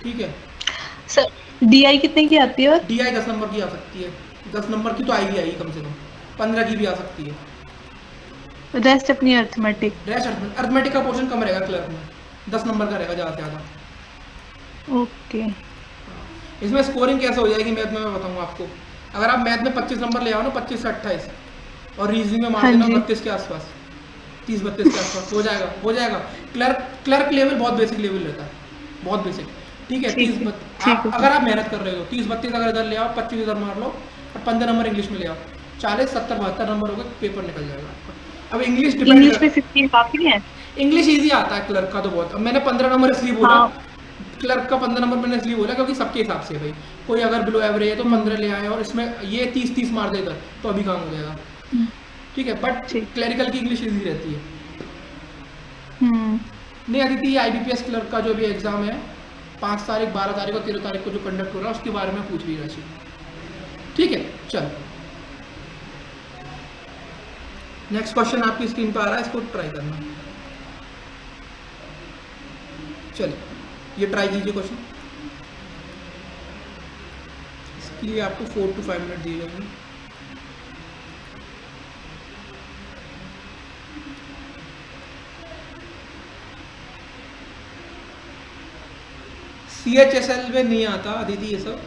ठीक है सर, डीआई कितने की आती है? और DI 10 नंबर की आ सकती है, 10 नंबर की तो आएगी आएगी कम से कम, 15 की भी आ सकती है। रेस्ट अपनी अर्थमेटिक। रेस्ट अर्थमेटिक का पोर्शन कम रहेगा क्लर्क में, 10 नंबर का रहेगा ज़्यादा से ज़्यादा। ओके। इसमें स्कोरिंग कैसे हो जाएगी मैथ में मैं बताऊंगा आपको। अगर आप मैथ में 25 नंबर ले आओ ना, 25 से 28, और रीजनिंग में मार हाँ देना जी। 32 के आसपास, 30-32 के आसपास हो जाएगा, हो जाएगा। क्लर्क लेवल बहुत बेसिक लेवल रहता है, बहुत बेसिक। ठीक है, ठीक 30 है, आप ठीक है। अगर आप मेहनत कर रहे हो 30-32 अगर इधर ले आओ, 25 इधर मार लो और 15 नंबर इंग्लिश में ले आओ, 40-70-72 नंबर हो गए, पेपर निकल जाएगा आपका। अब इंग्लिश डिपेंड, इंग्लिश में 15 काफी है। इंग्लिश ईजी आता है क्लर्क का तो बहुत। अब मैंने 15 नंबर इसलिए बोला, हाँ। क्लर्क का 15 नंबर मैंने इसलिए बोला क्योंकि सबके हिसाब से भाई, कोई अगर बिलो एवरेज है तो 15 ले आए और इसमें ये 30-30 मार दे इधर तो अभी काम हो जाएगा। ठीक है, बट ठीक। क्लरिकल की इंग्लिश ईजी रहती है। हम्म। नहीं अदिति, ये IBPS क्लर्क का जो भी एग्जाम है 5 तारीख, 12 तारीख और 13 तारीख को जो कंडक्ट हो रहा है उसके बारे में पूछ रही राशि। ठीक है, चलो नेक्स्ट क्वेश्चन आपकी स्क्रीन पर आ रहा है, इसको ट्राई करना। चलिए ये ट्राई कीजिए क्वेश्चन, इसके लिए आपको 4 to 5 मिनट दिए जाएंगे। CHSL में नहीं आता अदिति ये सब।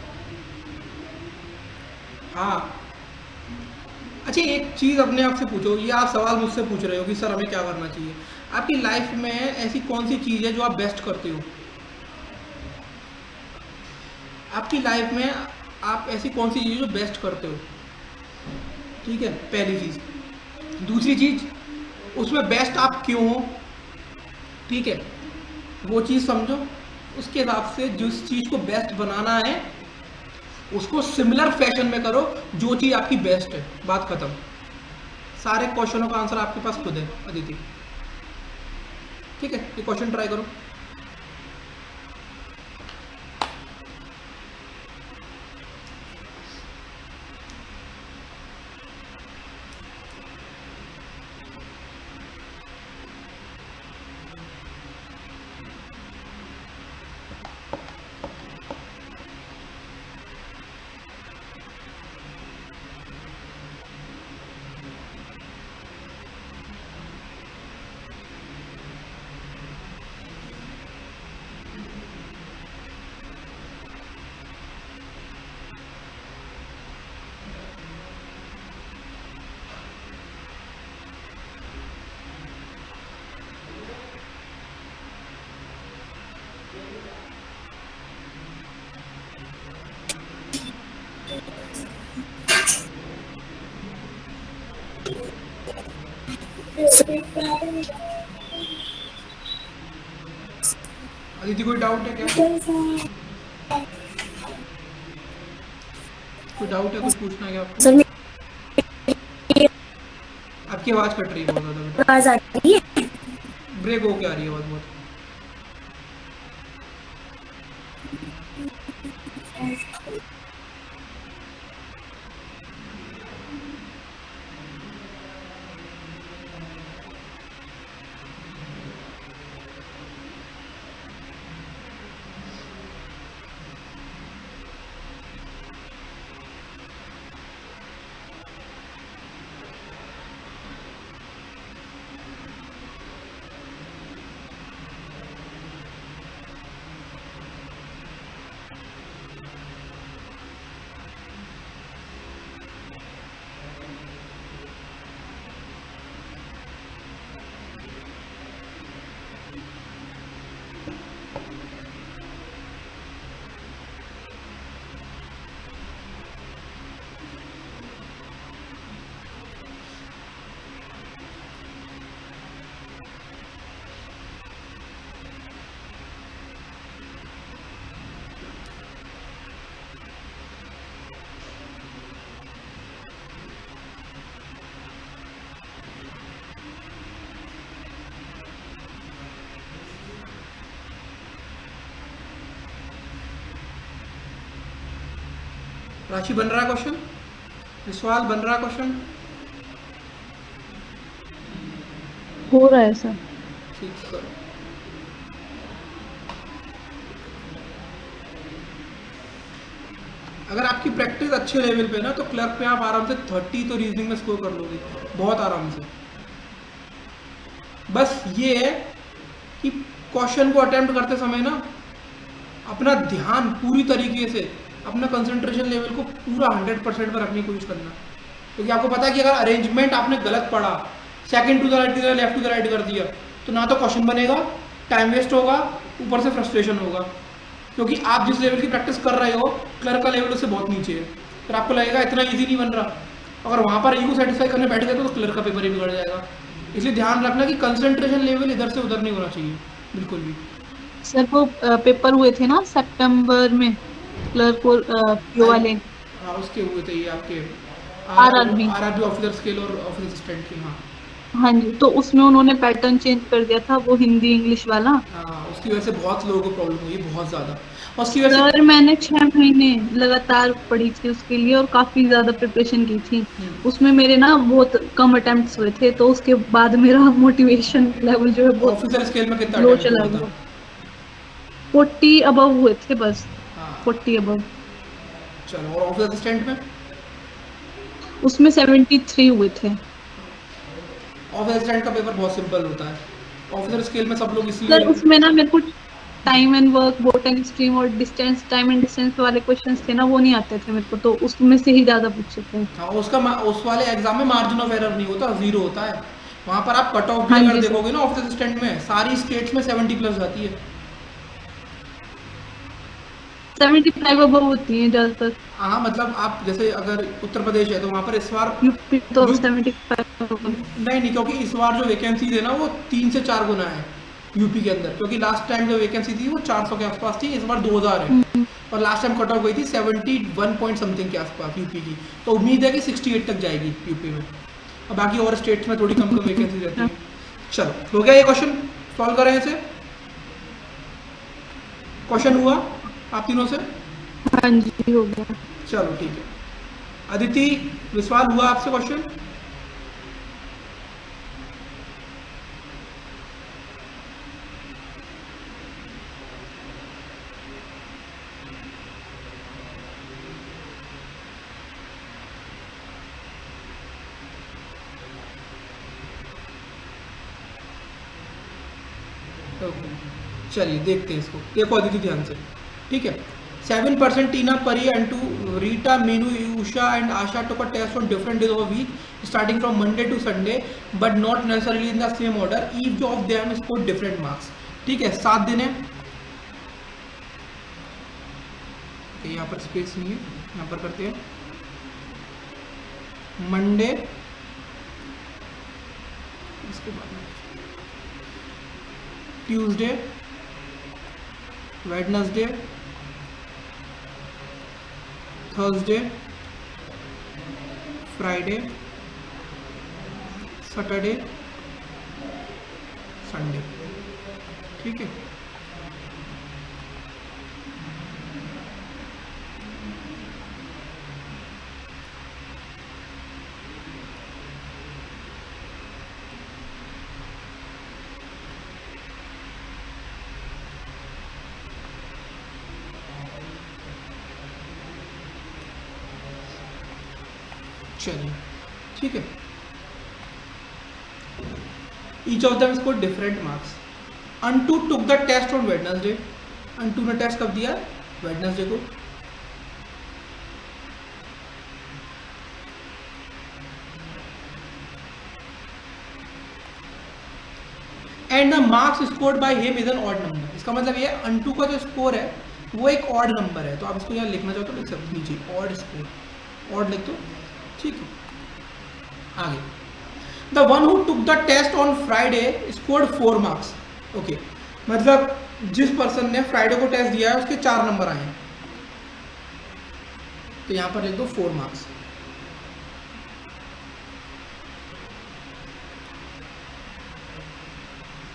हाँ अच्छा, एक चीज़ अपने आप से पूछो, ये आप सवाल मुझसे पूछ रहे हो कि सर हमें क्या करना चाहिए। आपकी लाइफ में ऐसी कौन सी चीज़ है जो आप बेस्ट करते हो? आपकी लाइफ में आप ऐसी कौन सी चीज़ है जो बेस्ट करते हो? ठीक है, पहली चीज़। दूसरी चीज़, उसमें बेस्ट आप क्यों हो? ठीक है, वो चीज़ समझो, उसके हिसाब से जिस चीज़ को बेस्ट बनाना है उसको सिमिलर फैशन में करो जो चीज़ आपकी बेस्ट है, बात खत्म। सारे क्वेश्चनों का आंसर आपके पास खुद है अदिति। ठीक है, ये क्वेश्चन ट्राई करो। अदिति कोई डाउट है क्या? कोई डाउट है, कुछ पूछना है क्या आपको? सर आपकी आवाज कट रही है बहुत ज्यादा बेटा, आवाज आ रही है? ब्रेक होके आ रही है आवाज बहुत। राशि बन रहा है क्वेश्चन, विश्वास बन रहा है क्वेश्चन? हो रहा है सर। ठीक करो। अगर आपकी प्रैक्टिस अच्छे लेवल पे ना तो क्लर्क पे आप आराम से 30 तो रीजनिंग में स्कोर कर लोगे, बहुत आराम से। बस ये है कि क्वेश्चन को अटेम्प्ट करते समय ना अपना ध्यान पूरी तरीके से, अपना कंसंट्रेशन लेवल को पूरा 100% पर रखने की कोशिश करना, क्योंकि आपको पता है कि अगर अरेंजमेंट आपने गलत पढ़ा, सेकंड टू द राइट की जगह लेफ्ट टू द राइट कर दिया, तो ना तो क्वेश्चन बनेगा, टाइम वेस्ट होगा, ऊपर से फ्रस्ट्रेशन होगा, क्योंकि आप जिस लेवल की प्रैक्टिस कर रहे हो क्लर्क का लेवल उससे बहुत नीचे है, फिर आपको लगेगा इतना ईजी नहीं बन रहा। अगर वहाँ पर ईगो सेटिस्फाई करने बैठ गए तो क्लर्क का पेपर ही बिगड़ जाएगा। इसलिए ध्यान रखना कि कंसंट्रेशन लेवल इधर से उधर नहीं होना चाहिए बिल्कुल भी। सर वो पेपर हुए थे ना सितंबर में, क्लर्क और पीओ वाले। हाँ उसके हुए थे ये आपके आरआरबी ऑफिसर स्केल और ऑफिस असिस्टेंट के। हाँ हाँ जी, तो उसमें उन्होंने पैटर्न चेंज कर दिया था, वो हिंदी इंग्लिश वाला। हाँ, उसकी वजह से बहुत लोगों को प्रॉब्लम हुई, बहुत ज़्यादा। और उसकी वजह से सर मैंने 6 महीने लगातार पढ़ी थी उसके लिए और काफी ज्यादा प्रिपरेशन की थी। उसमें मेरे ना बहुत कम अटेम्प्ट्स हुए थे, तो उसके बाद मेरा मोटिवेशन लेवल जो है बहुत ऑफिसर स्केल में कितना लो अटेम्प्ट चला हुआ गया। था? 40 अबव हुए थे बस, हाँ 40 अबव। चलो, और ऑफिस असिस्टेंट में? उसमें 73 हुए थे। ऑफिस असिस्टेंट का पेपर बहुत सिंपल होता है, ऑफिसर स्केल में सब लोग सर इसलिए उसमें ना मेरे को टाइम एंड वर्क, बोटन स्ट्रीम और डिस्टेंस, टाइम एंड डिस्टेंस वाले क्वेश्चंस थे ना, वो नहीं आते थे मेरे को, तो उसमें से ही ज्यादा पूछे थे। हाँ उस वाले एग्जाम में मार्जिन ऑफ एरर नहीं होता, जीरो होता है। वहाँ पर आप कट ऑफ भी हाँ अगर जी सर। देखोगे ना ऑफिस असिस्टेंट में, सारी स्टेट्स में 70+ जाती है। 75 अबव होती है ज्यादातर। हाँ मतलब आप जैसे अगर उत्तर प्रदेश है तो वहाँ पर इस बार यूपी तो यू 75 नहीं, क्योंकि इस बार जो वैकेंसीज है ना वो 3 से 4 गुना है यूपी के अंदर, क्योंकि लास्ट टाइम जो वैकेंसी थी वो 400 के आसपास थी, इस बार 2000 है। और लास्ट टाइम कट ऑफ गई थी 71 पॉइंट समथिंग के आसपास यूपी की, तो उम्मीद है कि 68 तक जाएगी यूपी में, और बाकी और स्टेट्स में थोड़ी कम कम वैकेंसी रहती है। चलो हो गया ये क्वेश्चन, सॉल्व करें इसे। क्वेश्चन हुआ आप तीनों से? हाँ जी हो गया। चलो ठीक है। अदिति, विश्वास हुआ आपसे क्वेश्चन? चलिए देखते हैं इसको, देखो अदिति ध्यान से, ठीक है। 7% Tina, Pari and to Rita, Minu, Usha and Asha took a test on different days of a week starting from Monday to Sunday but not necessarily in the same order. Each of them scored different marks. ठीक है, 7 दिन है, यहाँ पर space नहीं है, यहाँ पर करते हैं मंडे, इसके बाद Tuesday, Wednesday, Thursday, Friday, Saturday, Sunday. ठीक है, चलिए ठीक है। Each of them score different marks. Antu took the test on Wednesday. Antu ने टेस्ट कब दिया? वेडनेसडे को। And the marks scored by him is an odd number. इसका मतलब ये अंटू का जो स्कोर है वो एक ऑड नंबर है, तो आप इसको यहाँ लिखना चाहो तो लिख सकते नीचे ऑड स्कोर, ऑड लिख दो। ठीक है, आगे the one who took the test on Friday scored 4 marks. Okay, मतलब जिस पर्सन ने फ्राइडे को टेस्ट दिया है उसके 4 नंबर आए हैं, तो यहां पर लिख दो 4 marks.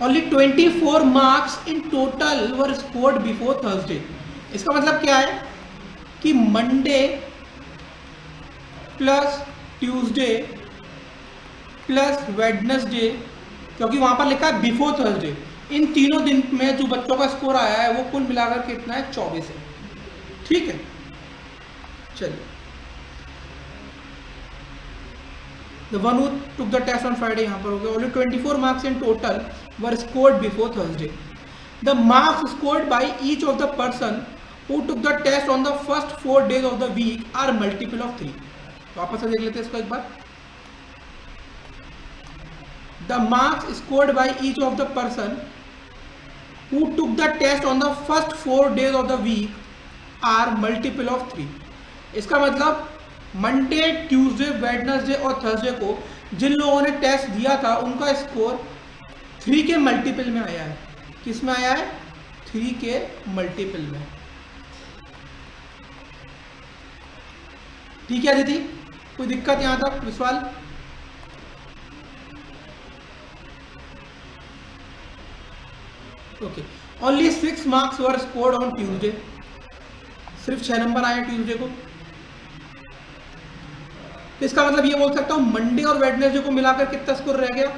Only 24 marks in total were scored before Thursday. इसका मतलब क्या है कि Monday plus Tuesday plus Wednesday, क्योंकि वहां पर लिखा है बिफोर थर्सडे, इन तीनों दिन में जो बच्चों का स्कोर आया है वो कुल मिलाकर कितना है? 24 है। ठीक है, चलिए the one who took the test on Friday यहां पर हो गया। Only 24 marks in total were scored before Thursday. The marks scored by each of the person who took the test on the first 4 days of the week are multiple of 3। वापस से देख लेते हैं इसको एक बार। The marks scored by each of the person who took the test on the first 4 days of the week are multiple of 3। इसका मतलब Monday, Tuesday, Wednesday और थर्सडे को जिन लोगों ने टेस्ट दिया था उनका स्कोर 3 के मल्टीपल में आया है। किस में आया है? 3 के मल्टीपल में। ठीक है दीदी, कोई दिक्कत यहां तक Vishwal? Okay, only 6 marks were scored on Tuesday. सिर्फ 6 नंबर आए ट्यूसडे को। तो इसका मतलब ये बोल सकता हूं मंडे और वेडनेसडे को मिलाकर कितना स्कोर रह गया?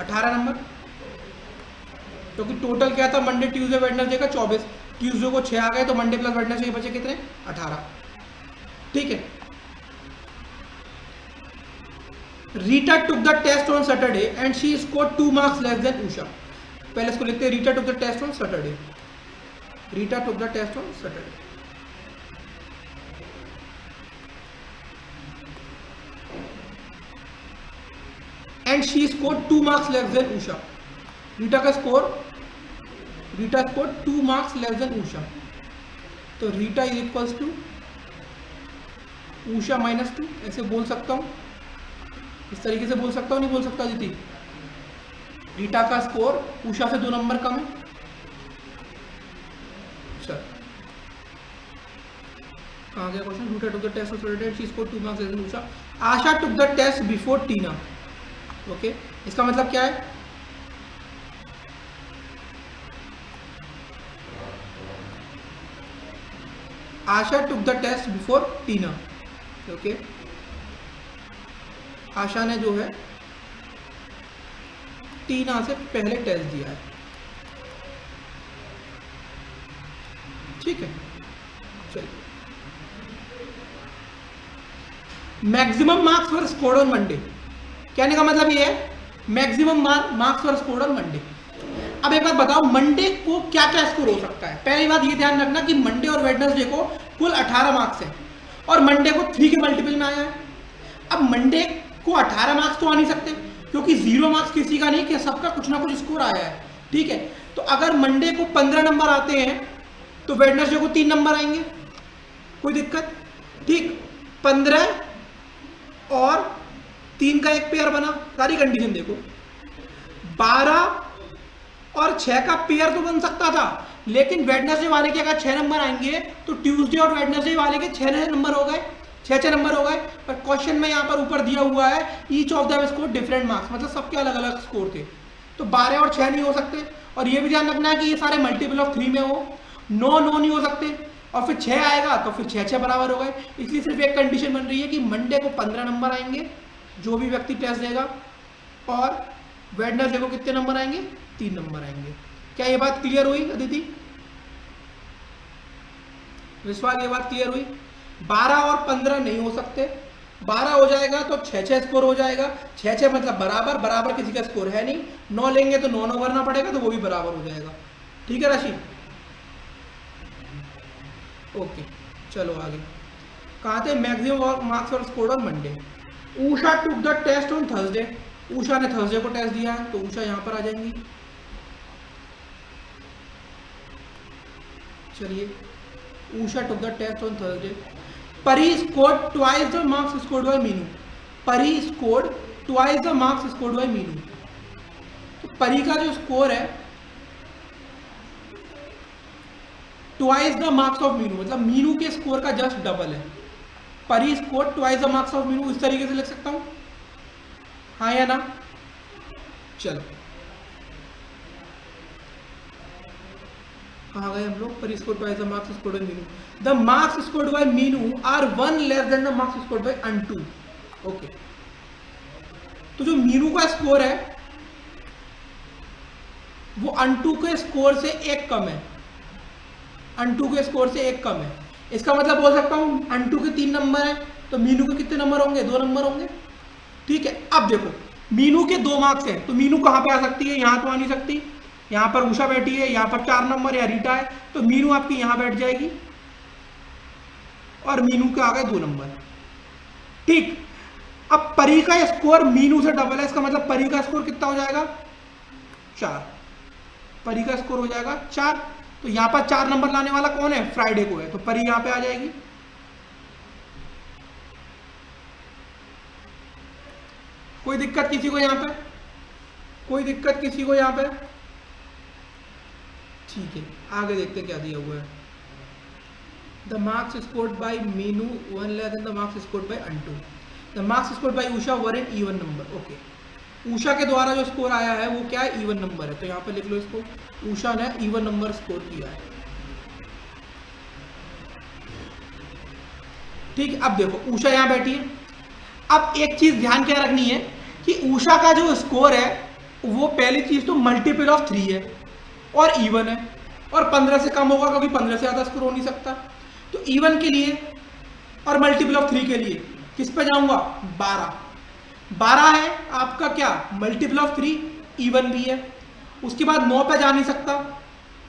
18 नंबर, क्योंकि टोटल क्या था मंडे, ट्यूसडे, वेडनेसडे का 24। ट्यूसडे को 6 आ गए तो मंडे प्लस वेडनेसडे के बचे कितने? 18। ठीक है, Rita took the test on Saturday and she scored 2 marks less than Usha. पहले इसको लिखते हैं Rita took the test on Saturday. Rita took the test on Saturday. And she scored 2 marks less than Usha. Rita का score, Rita scored 2 marks less than Usha, तो Rita is equals to Usha -2। ऐसे बोल सकता हूं, इस तरीके से बोल सकता हूं, नहीं बोल सकता दीदी? रीटा का स्कोर उषा से 2 नंबर कम है। चल कहाँ गया question? Rita took the test of Saturday, she scored 2 marks less than Usha. Asha took the test before Tina. Okay, इसका मतलब क्या है? Asha took the test before Tina. Okay, Asha ने जो है टीना से पहले टेस्ट दिया है। ठीक है, चलिए maximum marks were scored on Monday. कहने का मतलब ये है maximum marks were scored on Monday. अब एक बार बताओ मंडे को क्या क्या स्कोर हो सकता है? पहली बात ये ध्यान रखना कि मंडे और वेडनेसडे को कुल 18 मार्क्स है और मंडे को 3 के मल्टीपल में आया है। अब मंडे को 18 मार्क्स तो आ नहीं सकते क्योंकि 0 मार्क्स किसी का नहीं, कि सबका कुछ ना कुछ स्कोर आया है। ठीक है, तो अगर मंडे को 15 नंबर आते हैं तो वेडनेसडे को 3 नंबर आएंगे, कोई दिक्कत? ठीक, 15 और 3 का एक पेयर बना। सारी कंडीशन देखो, 12 और 6 का पेयर तो बन सकता था, लेकिन वेडनेसडे वाले के अगर 6 नंबर आएंगे तो ट्यूसडे और वेडनेसडे वाले के 6 नंबर हो गए। छः नंबर हो गए, पर क्वेश्चन में यहाँ पर ऊपर दिया हुआ है each of them score different marks, मतलब सबके अलग अलग स्कोर थे, तो 12 और 6 नहीं हो सकते। और ये भी ध्यान रखना है कि ये सारे मल्टीपल ऑफ 3 में हो, 9 नहीं हो सकते, और फिर 6 आएगा तो फिर 6 बराबर हो गए। इसलिए सिर्फ एक कंडीशन बन रही है कि मंडे को 15 नंबर आएंगे जो भी व्यक्ति टेस्ट देगा, और वेडनेसडे को कितने नंबर आएंगे, 3 नंबर आएंगे। क्या ये बात क्लियर हुई अदिति, विश्वास, ये बात क्लियर हुई? 12 और 15 नहीं हो सकते, 12 हो जाएगा तो 6 स्कोर हो जाएगा, 6 मतलब बराबर, बराबर किसी का स्कोर है नहीं, 9 लेंगे तो 9 भरना पड़ेगा, तो वो भी बराबर हो जाएगा। ठीक है राशि, ओके चलो आगे। कहाँ थे? मैक्सिमम मार्क्स और scored on Monday. Usha took the test on Thursday, Usha ने थर्सडे को टेस्ट दिया है, तो उषा यहाँ पर आ जाएंगी। चलिए, Usha took the test on Thursday. Pari scored twice the marks scored by Meenu, Pari scored twice the marks scored by Meenu. तो परी का जो स्कोर है twice the marks of Meenu, मतलब मीनू के स्कोर का जस्ट डबल है। Pari score twice the marks of Meenu, इस तरीके से लिख सकता हूं, हाँ या ना? चलो कहाँ गए हम लोग? Pari score twice the marks scored by Meenu, the marks scored by Meenu are 1 less than the marks scored by Antu. Okay, तो जो मीनू का स्कोर है वो अंटू के स्कोर से 1 कम है, अंटू के स्कोर से 1 कम है। इसका मतलब बोल सकता हूं अंटू के 3 नंबर है, तो मीनू के कितने नंबर होंगे? 2 नंबर होंगे। ठीक है, अब देखो मीनू के 2 मार्क्स हैं, तो मीनू कहां पे आ सकती है? यहां तो आ नहीं सकती, यहां पर उषा बैठी है, यहां पर 4 नंबर या रीटा है, तो मीनू आपकी यहां बैठ जाएगी, और मीनू के आ गए 2 नंबर। ठीक, अब परी का स्कोर मीनू से डबल है, इसका मतलब परी का स्कोर कितना हो जाएगा? 4, परी का स्कोर हो जाएगा 4। तो यहां पर 4 नंबर लाने वाला कौन है? फ्राइडे को है, तो परी यहां पे आ जाएगी। कोई दिक्कत किसी को यहां पे? कोई दिक्कत किसी को यहां पे? ठीक है, आगे देखते क्या दिया हुआ है। The marks scored by Meenu 1 less than the marks scored by Antu, the marks scored by Usha were in even number. Okay, Usha के द्वारा जो स्कोर आया है वो क्या है? इवन नंबर है, तो यहाँ पे लिख लो इसको, उषा ने इवन नंबर स्कोर किया है। ठीक है, अब देखो उषा यहाँ बैठी है। अब एक चीज ध्यान क्या रखनी है कि उषा का जो स्कोर है वो पहली चीज तो मल्टीपल ऑफ 3 है और इवन है, और 15 से कम होगा क्योंकि 15 से ज्यादा स्कोर हो नहीं सकता। तो इवन के लिए और मल्टीपल ऑफ 3 के लिए किस पे जाऊंगा? 12 है आपका क्या? मल्टीपल ऑफ 3, इवन भी है। उसके बाद 9 पे जा नहीं सकता,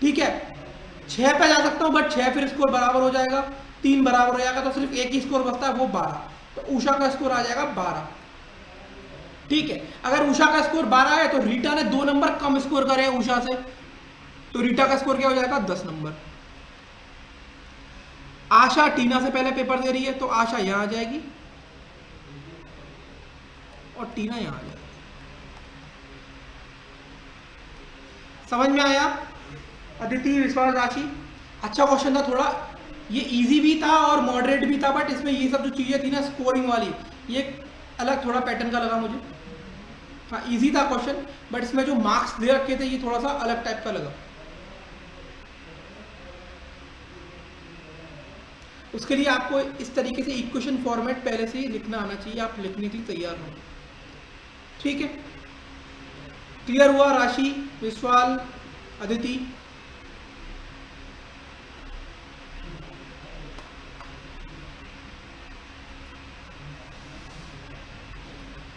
ठीक है, 6 पे जा सकता हूं, बट 6 फिर स्कोर बराबर हो जाएगा, 3 बराबर हो जाएगा, तो सिर्फ एक ही स्कोर बचता है, वो 12। तो उषा का स्कोर आ जाएगा 12। ठीक है, अगर उषा का स्कोर 12 है तो रीटा ने 2 नंबर कम स्कोर करे हैं उषा से, तो रीटा का स्कोर क्या हो जाएगा? 10 नंबर। आशा टीना से पहले पेपर दे रही है, तो आशा यहां आ जाएगी और टीना यहां आ जाएगी। समझ में आया? अदिति, विश्वास, राशि, अच्छा क्वेश्चन था, थोड़ा ये इजी भी था और मॉडरेट भी था, बट इसमें ये सब जो चीजें थी ना स्कोरिंग वाली, ये अलग थोड़ा पैटर्न का लगा मुझे। हाँ, इजी था क्वेश्चन, बट इसमें जो मार्क्स दे रखे थे ये थोड़ा सा अलग टाइप का लगा। उसके लिए आपको इस तरीके से इक्वेशन फॉर्मेट पहले से ही लिखना आना चाहिए, आप लिखने के लिए तैयार हो। ठीक है, क्लियर हुआ? राशि, विश्वाल, अदिति,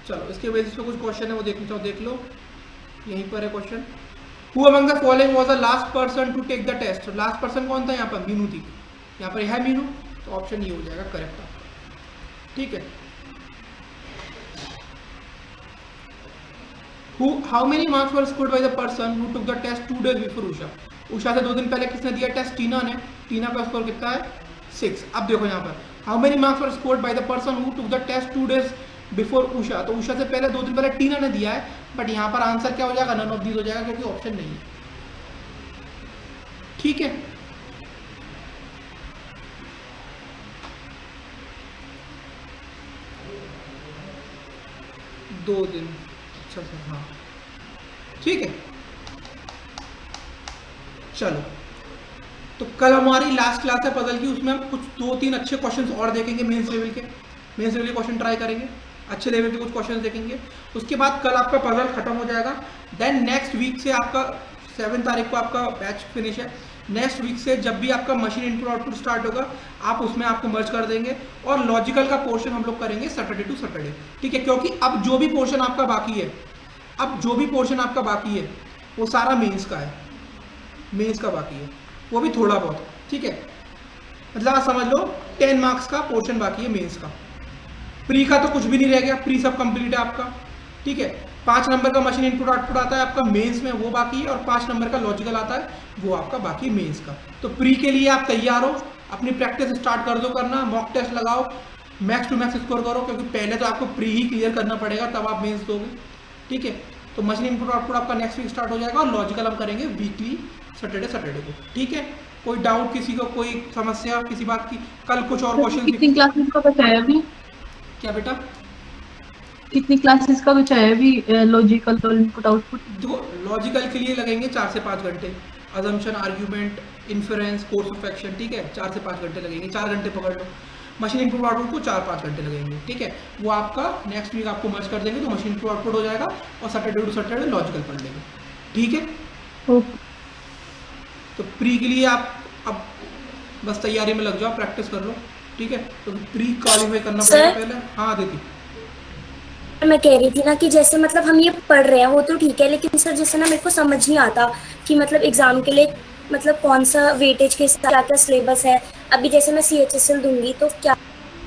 चलो इसके बेसिस पे कुछ क्वेश्चन है वो देखना चाहो देख लो, यहीं पर है question. Who among the following was the last person to take the test? Last person कौन था? यहाँ पर मीनू थी, यहाँ पर है मीनू, तो ऑप्शन ये हो जाएगा करेक्ट आपका। ठीक है, how many marks were scored by the person who took the test 2 days before Usha? Usha से 2 दिन पहले किसने दिया टेस्ट? टीना ने। टीना का स्कोर कितना है? 6। अब देखो यहाँ पर how many marks were scored by the person who took the test 2 days before Usha, तो उषा से पहले 2 दिन पहले टीना ने दिया है, बट यहाँ पर आंसर क्या हो जाएगा? नन ऑफ दीज हो जाएगा, क्योंकि ऑप्शन नहीं है। ठीक है, 2 दिन। अच्छा सर, हाँ ठीक है। चलो, तो कल हमारी लास्ट क्लास है पजल की, उसमें हम कुछ 2-3 अच्छे क्वेश्चंस और देखेंगे मेंस लेवल के। मेंस लेवल के क्वेश्चन ट्राई करेंगे, अच्छे लेवल के कुछ क्वेश्चंस देखेंगे। उसके बाद कल आपका पजल खत्म हो जाएगा। देन नेक्स्ट वीक से आपका 7 तारीख को आपका बैच फिनिश है। नेक्स्ट वीक से जब भी आपका मशीन इनपुट आउटपुट स्टार्ट होगा, आप उसमें आपको मर्ज कर देंगे, और लॉजिकल का पोर्शन हम लोग करेंगे सैटरडे टू सैटरडे, ठीक है। क्योंकि अब जो भी पोर्शन आपका बाकी है, अब जो भी पोर्शन आपका बाकी है वो सारा मेंस का है, मेंस का बाकी है, वो भी थोड़ा बहुत, ठीक है। मतलब आप समझ लो 10 मार्क्स का पोर्शन बाकी है मेंस का। प्री का तो कुछ भी नहीं रह गया, प्री सब कंप्लीट है आपका, ठीक है। 5 नंबर का मशीन इनपुट आउटपुट आता है आपका मेंस में, वो बाकी है, और 5 नंबर का लॉजिकल आता है, वो आपका बाकी है मेंस का। तो प्री के लिए आप तैयार हो, अपनी प्रैक्टिस स्टार्ट कर दो करना, मॉक टेस्ट लगाओ, मैक्स टू मैक्स स्कोर करो, क्योंकि पहले तो आपको प्री ही क्लियर करना पड़ेगा, तब आप मेंस दोगे, ठीक है। तो मशीन इनपुट आउटपुट आपका नेक्स्ट वीक स्टार्ट हो जाएगा, और लॉजिकल हम करेंगे वीकली सैटरडे को, ठीक है। कोई डाउट किसी को, कोई समस्या किसी बात की? कल कुछ और क्वेश्चन। कितनी क्लासेस का बचाया अभी? क्या बेटा? कितनी क्लासेस का बचाया अभी लॉजिकल और इनपुट आउटपुट? देखो, लॉजिकल के लिए लगेंगे 4 से 5 घंटे, assumption, argument, inference, course of action, ठीक है। 4 से 5 घंटे लगेंगे, 4 घंटे पकड़ लो। मशीन इनपुट आउटपुट को 4-5 घंटे लगेंगे, ठीक है। वो आपका नेक्स्ट वीक आपको मर्ज कर देंगे, तो मशीन इनपुट आउटपुट हो जाएगा, और सैटरडे टू सैटरडे लॉजिकल पढ़ लेंगे, ठीक है। ओके। तो प्री के लिए आप अब बस तैयारी में लग जाओ, प्रैक्टिस कर लो, ठीक है। तो प्री क्वालिफाई करना पड़ेगा पहले। हाँ दीदी, मैं कह रही थी ना कि जैसे मतलब हम ये पढ़ रहे हैं वो तो ठीक है, लेकिन सर जैसे ना मेरे को समझ नहीं आता कि मतलब एग्जाम के लिए मतलब कौन सा वेटेज के साथ क्या क्या सिलेबस है। अभी जैसे मैं CHSL दूंगी तो क्या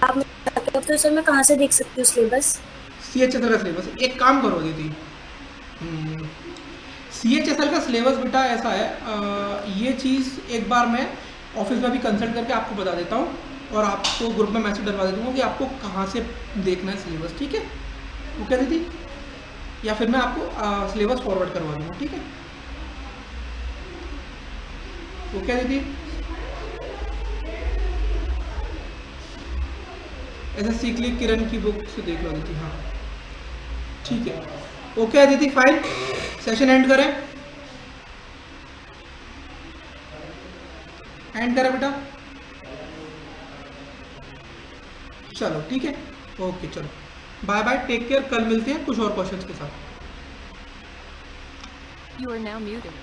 आप तो सर मैं कहाँ से देख सकती हूँ सिलेबस? CHSL का सिलेबस, एक काम करो दीदी, CHSL का सिलेबस बेटा ऐसा है, ये चीज़ एक बार मैं ऑफिस में भी कंसल्ट करके आपको बता देता हूँ, और आपको ग्रुप में मैसेज डलवा देता हूँ कि आपको कहाँ से देखना है सिलेबस, ठीक है। वो क्या दीदी, या फिर मैं आपको सिलेबस फॉरवर्ड करवा दूँगा, ठीक है। वो क्या दीदी, SSC के लिए किरण की बुक से देख लो दीदी, हाँ ठीक है। ओके दीदी, फाइन, सेशन एंड करें, एंड करें बेटा, चलो ठीक है, ओके चलो, बाय बाय, टेक केयर, कल मिलते हैं कुछ और क्वेश्चंस के साथ। You are now muted.